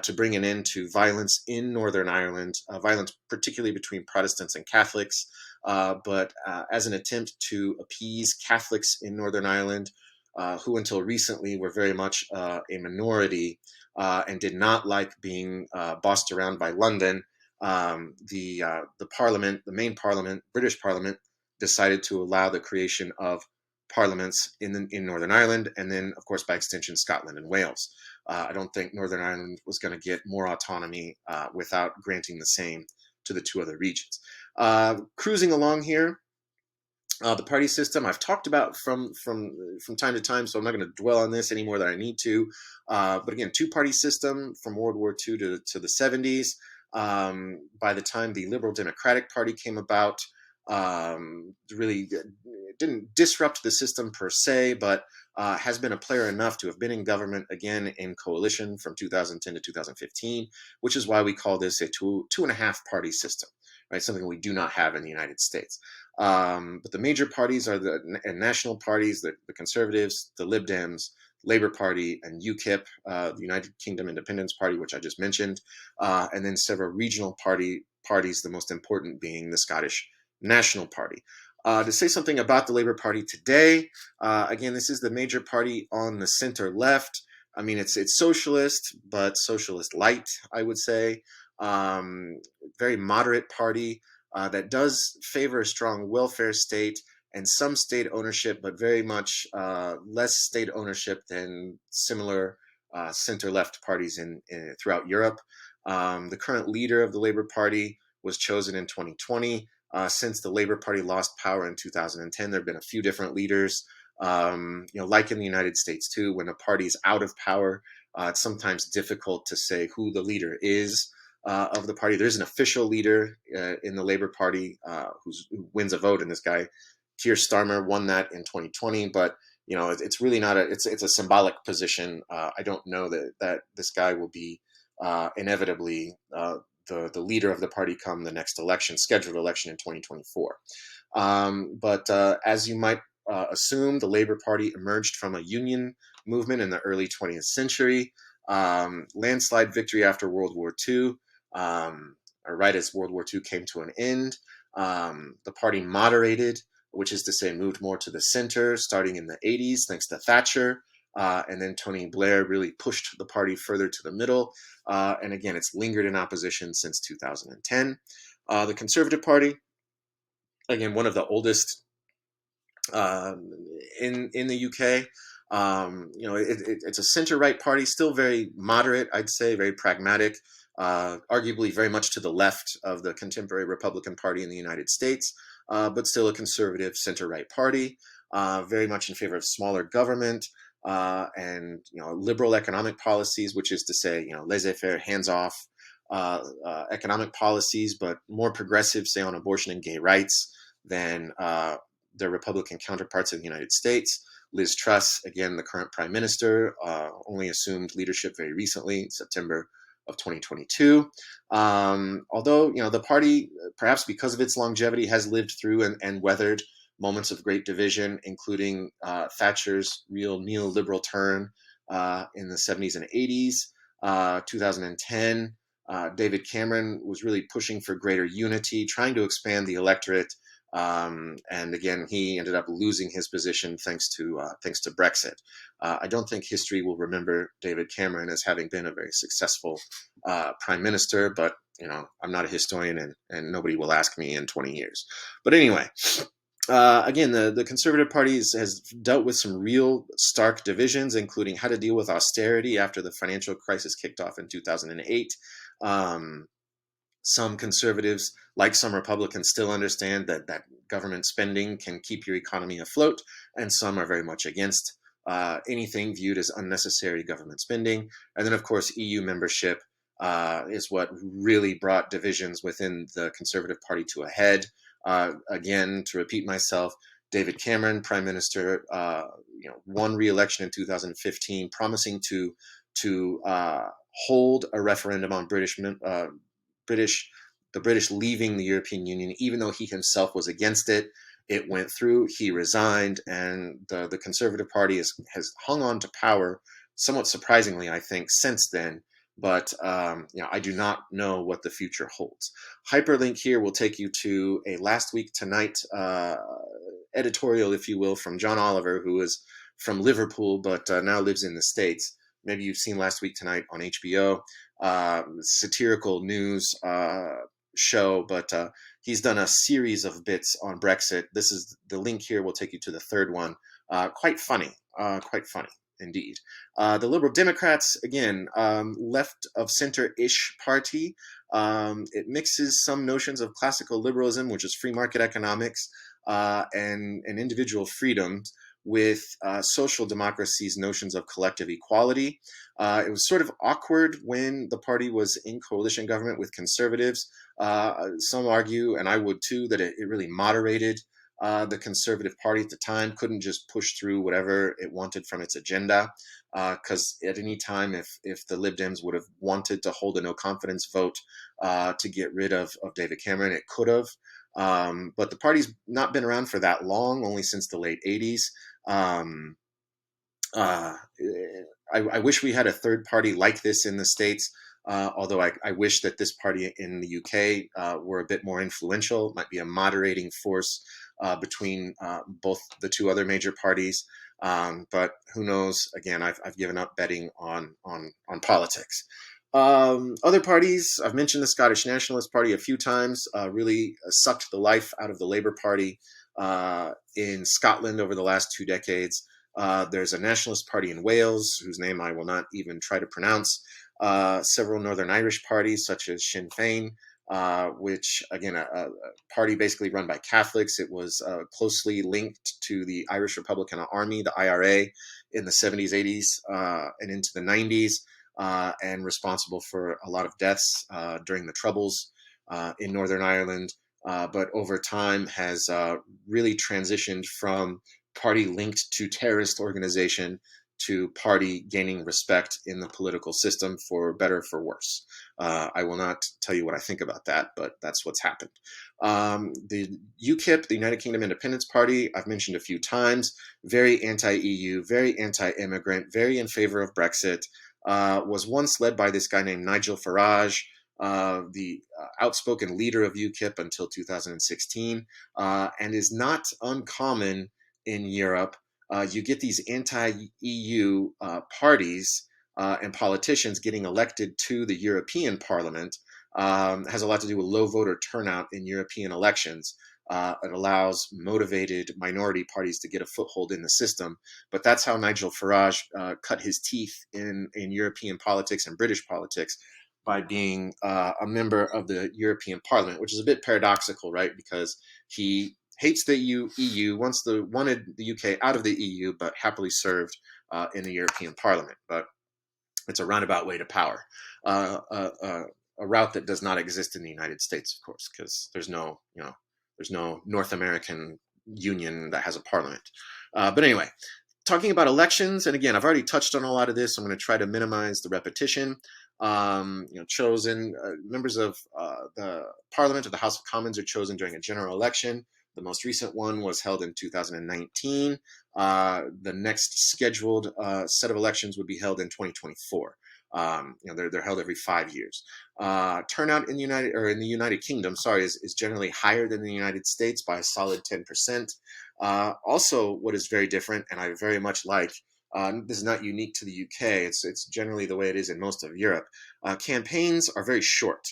to bring an end to violence in Northern Ireland, violence particularly between Protestants and Catholics, but as an attempt to appease Catholics in Northern Ireland, who until recently were very much a minority and did not like being bossed around by London. The Parliament, the main Parliament, British Parliament, decided to allow the creation of parliaments in Northern Ireland, and then, of course, by extension, Scotland and Wales. I don't think Northern Ireland was going to get more autonomy without granting the same to the two other regions. Cruising along here, the party system I've talked about from time to time, so I'm not going to dwell on this any more than I need to. But again, two-party system from World War II to the 70s. By the time the Liberal Democratic Party came about, really didn't disrupt the system per se, but has been a player enough to have been in government again in coalition from 2010 to 2015, which is why we call this a two and a half party system, right? Something we do not have in the United States. But the major parties are the national parties, the Conservatives, the Lib Dems, Labour Party, and UKIP, the United Kingdom Independence Party, which I just mentioned, and then several regional parties, the most important being the Scottish National Party. To say something about the Labour Party today, again, this is the major party on the center left. I mean, it's socialist, but socialist light, I would say. Very moderate party that does favor a strong welfare state and some state ownership, but very much less state ownership than similar center-left parties throughout Europe. The current leader of the Labour Party was chosen in 2020. Since the Labour Party lost power in 2010, there have been a few different leaders. Like in the United States too, when a party is out of power, it's sometimes difficult to say who the leader is of the party. There's an official leader in the Labour Party who wins a vote, and this guy, Keir Starmer, won that in 2020. But it's really not it's a symbolic position. I don't know that this guy will be inevitably the leader of the party come the next scheduled election in 2024. But as you might assume, the Labour Party emerged from a union movement in the early 20th century. Landslide victory after World War II, right as World War II came to an end. The party moderated, which is to say moved more to the center starting in the 80s, thanks to Thatcher. And then Tony Blair really pushed the party further to the middle. And again, it's lingered in opposition since 2010. The Conservative Party, again, one of the oldest in the UK. It's a center-right party, still very moderate, I'd say, very pragmatic, arguably very much to the left of the contemporary Republican Party in the United States, but still a conservative center-right party, very much in favor of smaller government and liberal economic policies, which is to say, laissez-faire, hands-off economic policies, but more progressive, say, on abortion and gay rights than their Republican counterparts in the United States. Liz Truss, again, the current prime minister, only assumed leadership very recently, September of 2022. Although, the party, perhaps because of its longevity, has lived through and weathered moments of great division, including Thatcher's real neoliberal turn in the 70s and 80s, 2010. David Cameron was really pushing for greater unity, trying to expand the electorate. And again, he ended up losing his position thanks to Brexit. I don't think history will remember David Cameron as having been a very successful prime minister, but I'm not a historian, and nobody will ask me in 20 years. But anyway, again, the Conservative Party has dealt with some real stark divisions, including how to deal with austerity after the financial crisis kicked off in 2008. Some conservatives, like some Republicans, still understand that government spending can keep your economy afloat, and some are very much against anything viewed as unnecessary government spending. And then, of course, EU membership is what really brought divisions within the Conservative Party to a head. Again, to repeat myself, David Cameron, Prime Minister, won re-election in 2015, promising to hold a referendum on the British leaving the European Union, even though he himself was against it. It went through, he resigned, and the Conservative Party has hung on to power, somewhat surprisingly, I think, since then. But I do not know what the future holds. Hyperlink here will take you to a Last Week Tonight editorial, if you will, from John Oliver, who is from Liverpool, but now lives in the States. Maybe you've seen Last Week Tonight on HBO. Satirical news show, but he's done a series of bits on Brexit. This is the link here will take you to the third one. Quite funny indeed. The Liberal Democrats, again, left of center-ish party. It mixes some notions of classical liberalism, which is free market economics, and individual freedoms, with social democracy's notions of collective equality. It was sort of awkward when the party was in coalition government with conservatives. Some argue, and I would too, that it really moderated the Conservative Party at the time, couldn't just push through whatever it wanted from its agenda. Because at any time, if the Lib Dems would have wanted to hold a no confidence vote to get rid of David Cameron, it could have. But the party's not been around for that long, only since the late 80s. Um, uh, I wish we had a third party like this in the States, although I wish that this party in the UK were a bit more influential, might be a moderating force between both the two other major parties. But who knows? Again, I've given up betting on politics. Other parties, I've mentioned the Scottish Nationalist Party a few times, really sucked the life out of the Labour Party in Scotland over the last 2 decades. There's a nationalist party in Wales, whose name I will not even try to pronounce. Several Northern Irish parties, such as Sinn Féin, which, again, a party basically run by Catholics. It was closely linked to the Irish Republican Army, the IRA, in the 70s, 80s, and into the 90s, and responsible for a lot of deaths during the Troubles in Northern Ireland. But over time has really transitioned from party linked to terrorist organization to party gaining respect in the political system, for better, for worse. I will not tell you what I think about that, but that's what's happened. The UKIP, the United Kingdom Independence Party, I've mentioned a few times, very anti-EU, very anti-immigrant, very in favor of Brexit, was once led by this guy named Nigel Farage, the outspoken leader of UKIP until 2016, and is not uncommon in Europe. You get these anti-EU parties and politicians getting elected to the European Parliament. Has a lot to do with low voter turnout in European elections. It allows motivated minority parties to get a foothold in the system. But that's how Nigel Farage cut his teeth in European politics and British politics, by being a member of the European Parliament, which is a bit paradoxical, right? Because he hates the EU, wanted the UK out of the EU, but happily served in the European Parliament. But it's a roundabout way to power, a route that does not exist in the United States, of course, because there's no North American Union that has a parliament. But anyway, talking about elections, and again, I've already touched on a lot of this. I'm going to try to minimize the repetition. Chosen members of the Parliament, or the House of Commons, are chosen during a general election. The most recent one was held in 2019. The next scheduled set of elections would be held in 2024. They're held every 5 years. Turnout in the United Kingdom, is generally higher than the United States by a solid 10%. Also, what is very different, and I very much like, this is not unique to the UK. It's generally the way it is in most of Europe. Campaigns are very short.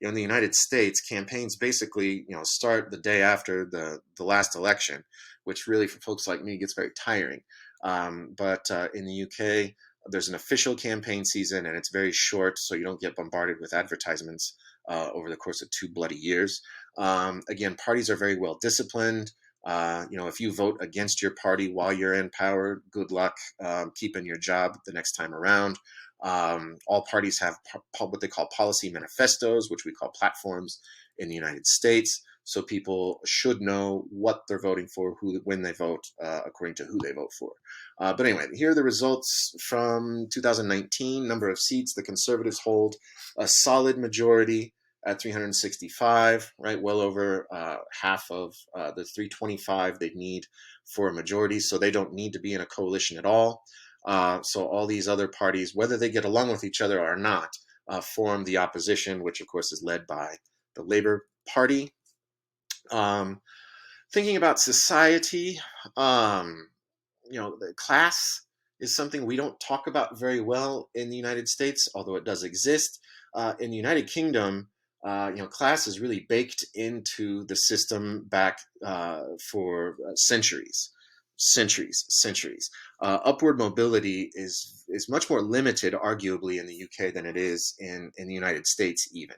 In the United States, campaigns basically start the day after the last election, which really for folks like me gets very tiring. But in the UK, there's an official campaign season, and it's very short, so you don't get bombarded with advertisements over the course of 2 bloody years. Again, parties are very well disciplined. If you vote against your party while you're in power, good luck keeping your job the next time around. All parties have what they call policy manifestos, which we call platforms in the United States. So people should know what they're voting for, when they vote, according to who they vote for. But anyway, here are the results from 2019. Number of seats, the Conservatives hold a solid majority at 365, right? Well over half of the 325 they need for a majority. So they don't need to be in a coalition at all. So all these other parties, whether they get along with each other or not, form the opposition, which of course is led by the Labour Party. Thinking about society, the class is something we don't talk about very well in the United States, although it does exist. In the United Kingdom, class is really baked into the system back for centuries. Upward mobility is much more limited, arguably, in the UK than it is in the United States, even.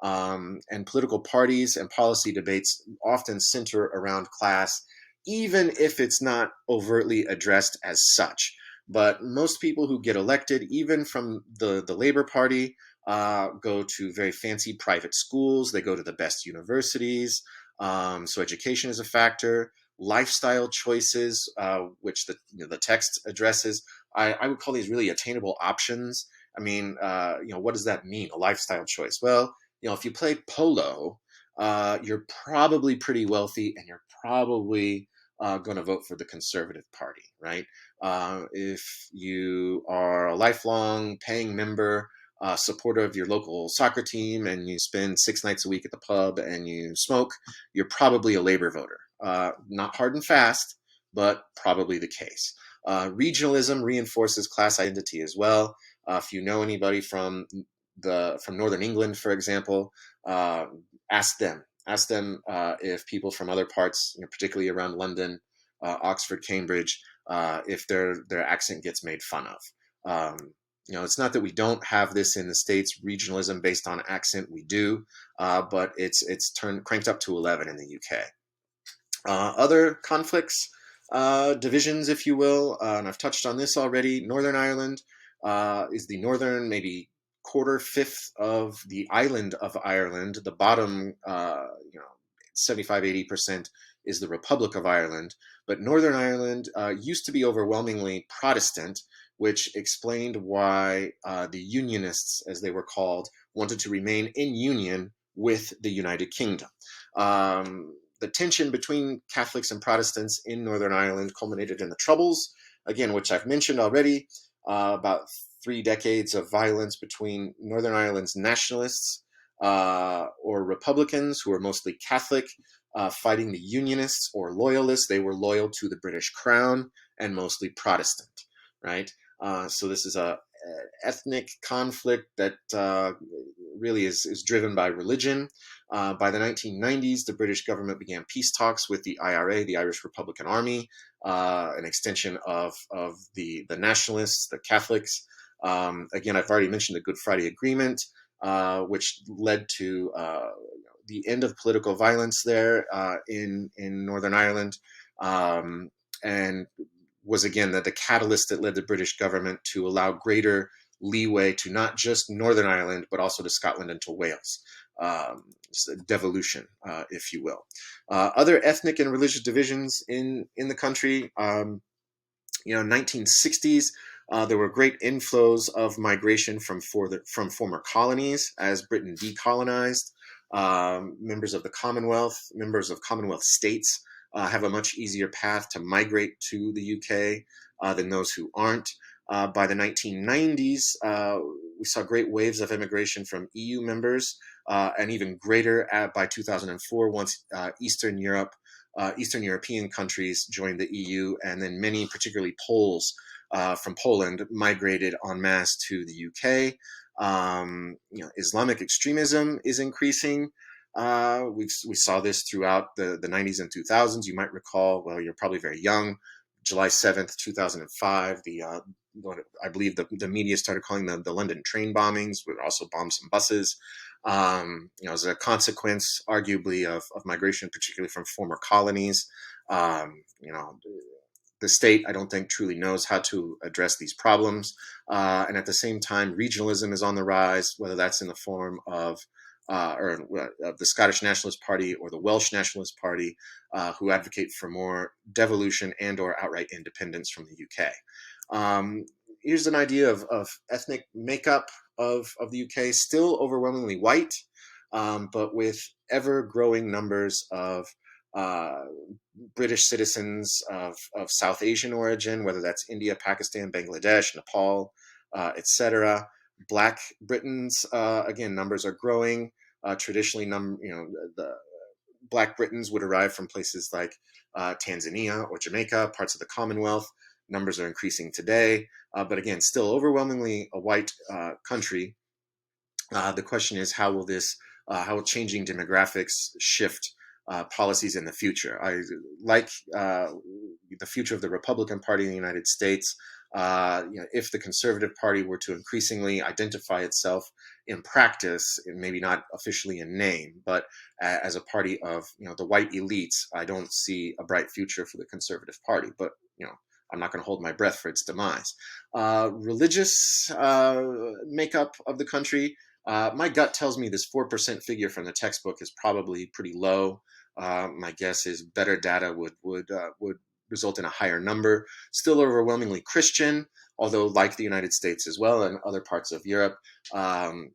And political parties and policy debates often center around class even if it's not overtly addressed as such. But most people who get elected, even from the Labor Party, go to very fancy private schools. They go to the best universities. So education is a factor. Lifestyle choices, which the text addresses, I would call these really attainable options. I mean, what does that mean? A lifestyle choice? Well, if you play polo, you're probably pretty wealthy, and you're probably going to vote for the Conservative Party, right? If you are a lifelong paying member, supporter of your local soccer team, and you spend 6 nights a week at the pub and you smoke, you're probably a Labor voter. Not hard and fast, but probably the case. Regionalism reinforces class identity as well. If you know anybody from Northern England, for example, ask them. Ask them if people from other parts, particularly around London, Oxford, Cambridge, if their accent gets made fun of. It's not that we don't have this in the States, regionalism based on accent. We do, but it's cranked up to 11 in the UK. Other conflicts, divisions, if you will, and I've touched on this already. Northern Ireland is the northern, maybe quarter-fifth of the island of Ireland. The bottom, 75-80% is the Republic of Ireland. But Northern Ireland used to be overwhelmingly Protestant, which explained why the Unionists, as they were called, wanted to remain in union with the United Kingdom. The tension between Catholics and Protestants in Northern Ireland culminated in the Troubles, again, which I've mentioned already, about 3 decades of violence between Northern Ireland's nationalists or Republicans, who were mostly Catholic, fighting the Unionists or Loyalists. They were loyal to the British Crown and mostly Protestant, right? So this is a ethnic conflict that really is driven by religion. By the 1990s, the British government began peace talks with the IRA, the Irish Republican Army, an extension of the nationalists, the Catholics. Again, I've already mentioned the Good Friday Agreement, which led to the end of political violence there in Northern Ireland, and was again the catalyst that led the British government to allow greater leeway to not just Northern Ireland, but also to Scotland and to Wales. Devolution, if you will. Other ethnic and religious divisions in the country, 1960s, there were great inflows of migration from former colonies as Britain decolonized. Members of the Commonwealth, members of Commonwealth states have a much easier path to migrate to the UK than those who aren't. By the 1990s, we saw great waves of immigration from EU members, and even greater by 2004 once Eastern European countries joined the EU, and then many, particularly Poles from Poland, migrated en masse to the UK. Islamic extremism is increasing. We saw this throughout the 90s and 2000s. You might recall, well, you're probably very young, July 7th, 2005, I believe the media started calling them the London train bombings. We also bombed some buses. As a consequence, arguably, of migration, particularly from former colonies. The state, I don't think, truly knows how to address these problems. And at the same time, regionalism is on the rise, whether that's in the form of the Scottish Nationalist Party or the Welsh Nationalist Party, who advocate for more devolution and or outright independence from the UK. Here's an idea of ethnic makeup of the UK, still overwhelmingly white, but with ever-growing numbers of British citizens of South Asian origin, whether that's India, Pakistan, Bangladesh, Nepal, etc. Black Britons, again, numbers are growing. Traditionally, the Black Britons would arrive from places like Tanzania or Jamaica, parts of the Commonwealth. Numbers are increasing today, but again, still overwhelmingly a white country. The question is, how will changing demographics shift policies in the future? I like the future of the Republican Party in the United States. If the Conservative Party were to increasingly identify itself in practice, maybe not officially in name, but as a party of the white elites, I don't see a bright future for the Conservative Party. But I'm not going to hold my breath for its demise. Religious makeup of the country. My gut tells me this 4% figure from the textbook is probably pretty low. My guess is better data would result in a higher number. Still overwhelmingly Christian, although like the United States as well and other parts of Europe,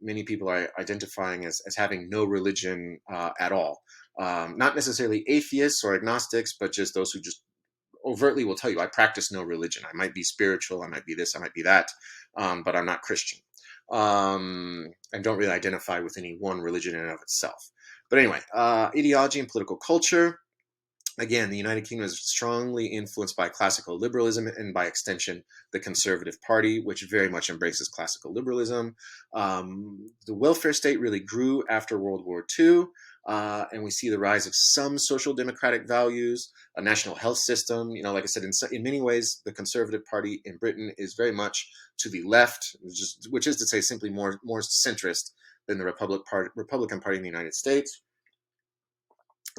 many people are identifying as having no religion at all. Not necessarily atheists or agnostics, but just those who just overtly will tell you, I practice no religion. I might be spiritual, I might be this, I might be that, but I'm not Christian. And don't really identify with any one religion in and of itself. But anyway, ideology and political culture. Again, the United Kingdom is strongly influenced by classical liberalism and by extension, the Conservative Party, which very much embraces classical liberalism. The welfare state really grew after World War II, and we see the rise of some social democratic values, a national health system. Like I said, in many ways, the Conservative Party in Britain is very much to the left, which is to say simply more centrist than the Republican Party in the United States.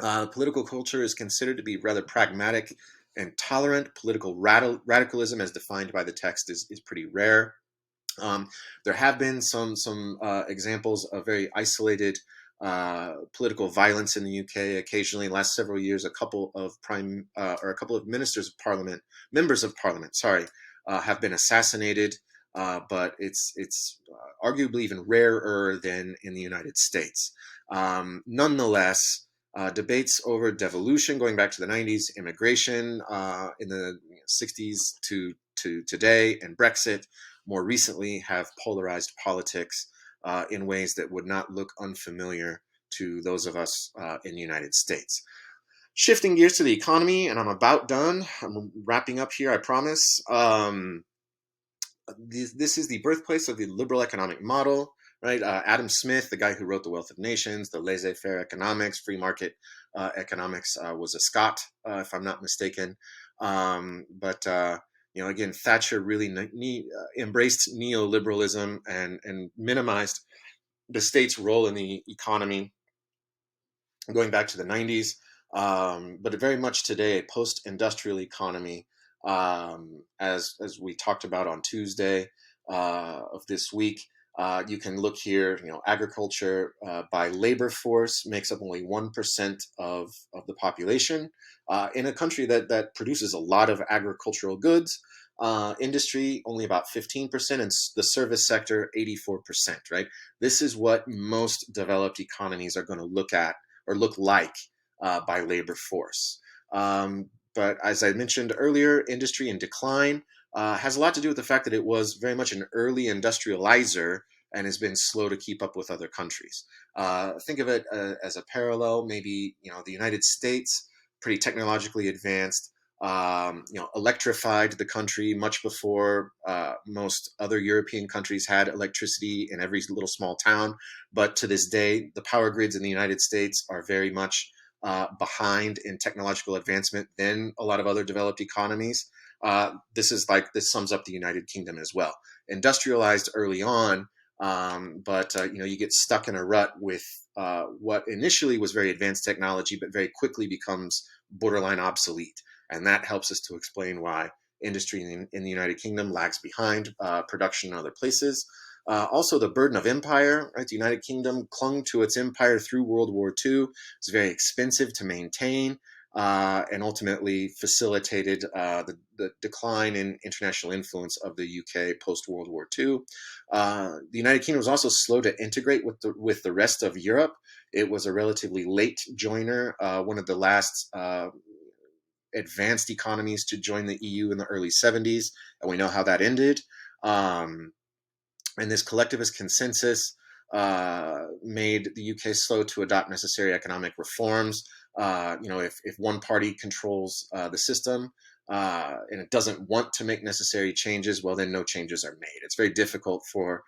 Political culture is considered to be rather pragmatic and tolerant. Political radicalism, as defined by the text, is pretty rare. There have been some examples of very isolated political violence in the UK. Occasionally, in the last several years, a couple of members of parliament, have been assassinated. But it's arguably even rarer than in the United States. Nonetheless, debates over devolution going back to the 90s, immigration in the 60s to today, and Brexit more recently have polarized politics in ways that would not look unfamiliar to those of us in the United States. Shifting gears to the economy, and I'm about done. I'm wrapping up here, I promise. This is the birthplace of the liberal economic model. Right, Adam Smith, the guy who wrote The Wealth of Nations, the laissez-faire economics, free market economics, was a Scot, if I'm not mistaken. But again, Thatcher really embraced neoliberalism and minimized the state's role in the economy, going back to the 90s. But very much today, a post-industrial economy, as we talked about on Tuesday of this week. You can look here, agriculture by labor force makes up only 1% of the population in a country that produces a lot of agricultural goods. Industry, only about 15%, and the service sector, 84%, right? This is what most developed economies are going to look at or look like by labor force. But as I mentioned earlier, industry in decline has a lot to do with the fact that it was very much an early industrializer and has been slow to keep up with other countries. Think of it as a parallel. Maybe the United States, pretty technologically advanced, electrified the country much before most other European countries had electricity in every little small town. But to this day, the power grids in the United States are very much behind in technological advancement than a lot of other developed economies. This sums up the United Kingdom as well. Industrialized early on, but you get stuck in a rut with what initially was very advanced technology, but very quickly becomes borderline obsolete. And that helps us to explain why industry in the United Kingdom lags behind production in other places. Also, the burden of empire, right? The United Kingdom clung to its empire through World War II. It's very expensive to maintain, and ultimately facilitated the decline in international influence of the UK post-World War II. The United Kingdom was also slow to integrate with the rest of Europe. It was a relatively late joiner, one of the last advanced economies to join the EU in the early 70s, and we know how that ended. And this collectivist consensus made the UK slow to adopt necessary economic reforms. If one party controls the system and it doesn't want to make necessary changes, well, then no changes are made. It's very difficult for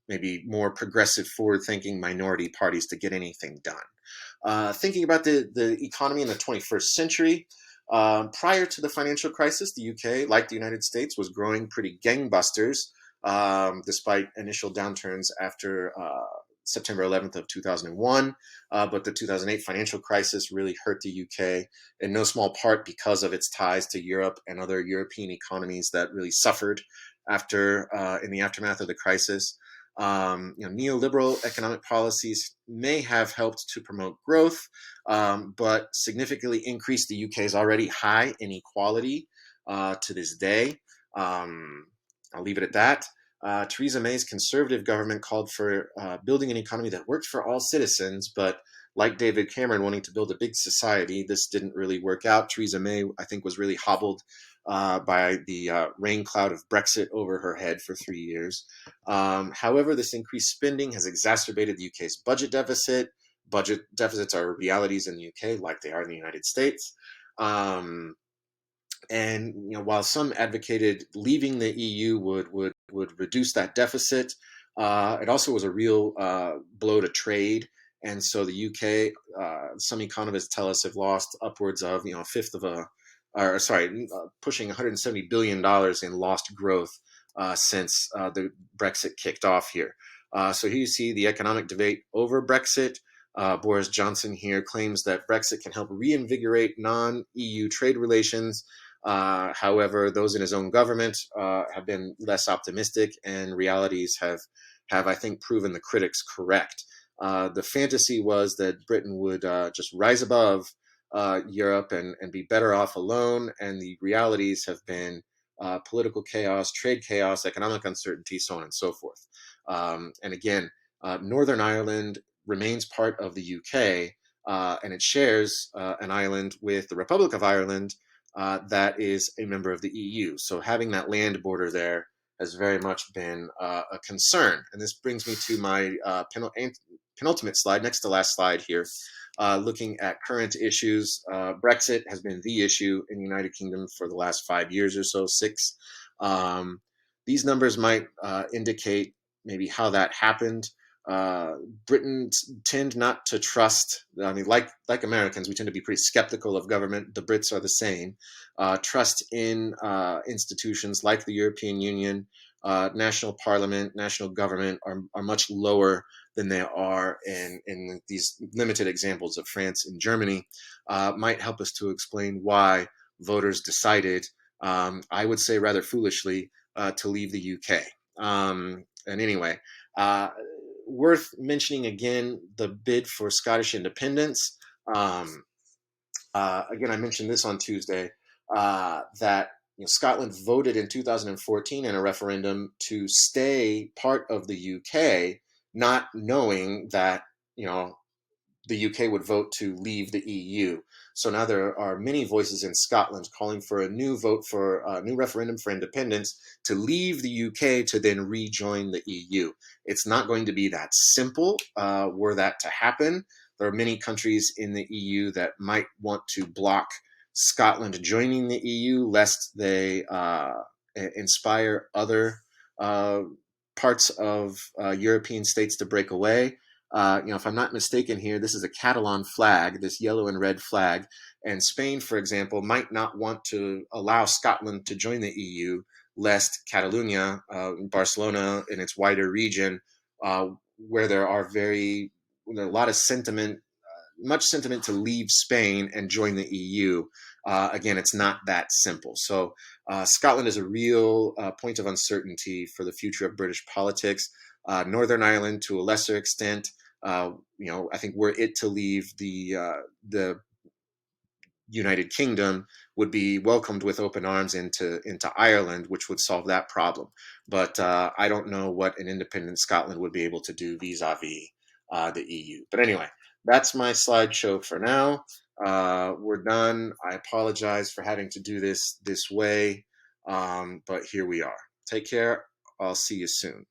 maybe more progressive, forward-thinking minority parties to get anything done. Thinking about the economy in the 21st century, Prior to the financial crisis, the UK, like the United States, was growing pretty gangbusters, despite initial downturns after September 11th of 2001. But the 2008 financial crisis really hurt the UK in no small part because of its ties to Europe and other European economies that really suffered after in the aftermath of the crisis. Neoliberal economic policies may have helped to promote growth, but significantly increased the UK's already high inequality to this day. I'll leave it at that. Theresa May's Conservative government called for building an economy that worked for all citizens, but like David Cameron wanting to build a big society, this didn't really work out. Theresa May, I think, was really hobbled by the rain cloud of Brexit over her head for 3 years. However, this increased spending has exacerbated the UK's budget deficit. Budget deficits are realities in the UK, like they are in the United States. And while some advocated leaving the EU would reduce that deficit, it also was a real blow to trade. And so the UK, some economists tell us, have lost upwards of a fifth of pushing $170 billion in lost growth since the Brexit kicked off here. So here you see the economic debate over Brexit. Boris Johnson here claims that Brexit can help reinvigorate non-EU trade relations. However, those in his own government have been less optimistic, and realities have I think, proven the critics correct. The fantasy was that Britain would just rise above Europe and be better off alone, and the realities have been political chaos, trade chaos, economic uncertainty, so on and so forth. And again, Northern Ireland remains part of the UK, and it shares an island with the Republic of Ireland that is a member of the EU. So having that land border there has very much been a concern. And this brings me to my penultimate slide, next to last slide here, looking at current issues. Brexit has been the issue in the United Kingdom for the last 5 years or so, 6. These numbers might indicate maybe how that happened. Britons tend not to trust, I mean, like Americans, we tend to be pretty skeptical of government. The Brits are the same. Trust in institutions like the European Union, national parliament, national government are much lower than they are in these limited examples of France and Germany. Might help us to explain why voters decided, I would say rather foolishly, to leave the UK. And anyway, worth mentioning again, the bid for Scottish independence. Again, I mentioned this on Tuesday, that Scotland voted in 2014 in a referendum to stay part of the UK, not knowing that the UK would vote to leave the EU. So now there are many voices in Scotland calling for a new vote for a new referendum for independence to leave the UK to then rejoin the EU. It's not going to be that simple were that to happen. There are many countries in the EU that might want to block Scotland joining the EU lest they inspire other parts of European states to break away. If I'm not mistaken here, this is a Catalan flag, this yellow and red flag. And Spain, for example, might not want to allow Scotland to join the EU, lest Catalonia, Barcelona, and its wider region, where there are a lot of sentiment, much sentiment to leave Spain and join the EU. Again, it's not that simple. So Scotland is a real point of uncertainty for the future of British politics. Northern Ireland, to a lesser extent, I think were it to leave the United Kingdom, would be welcomed with open arms into Ireland, which would solve that problem. But I don't know what an independent Scotland would be able to do vis-a-vis the EU. But anyway, that's my slideshow for now. We're done. I apologize for having to do this way, but here we are. Take care. I'll see you soon.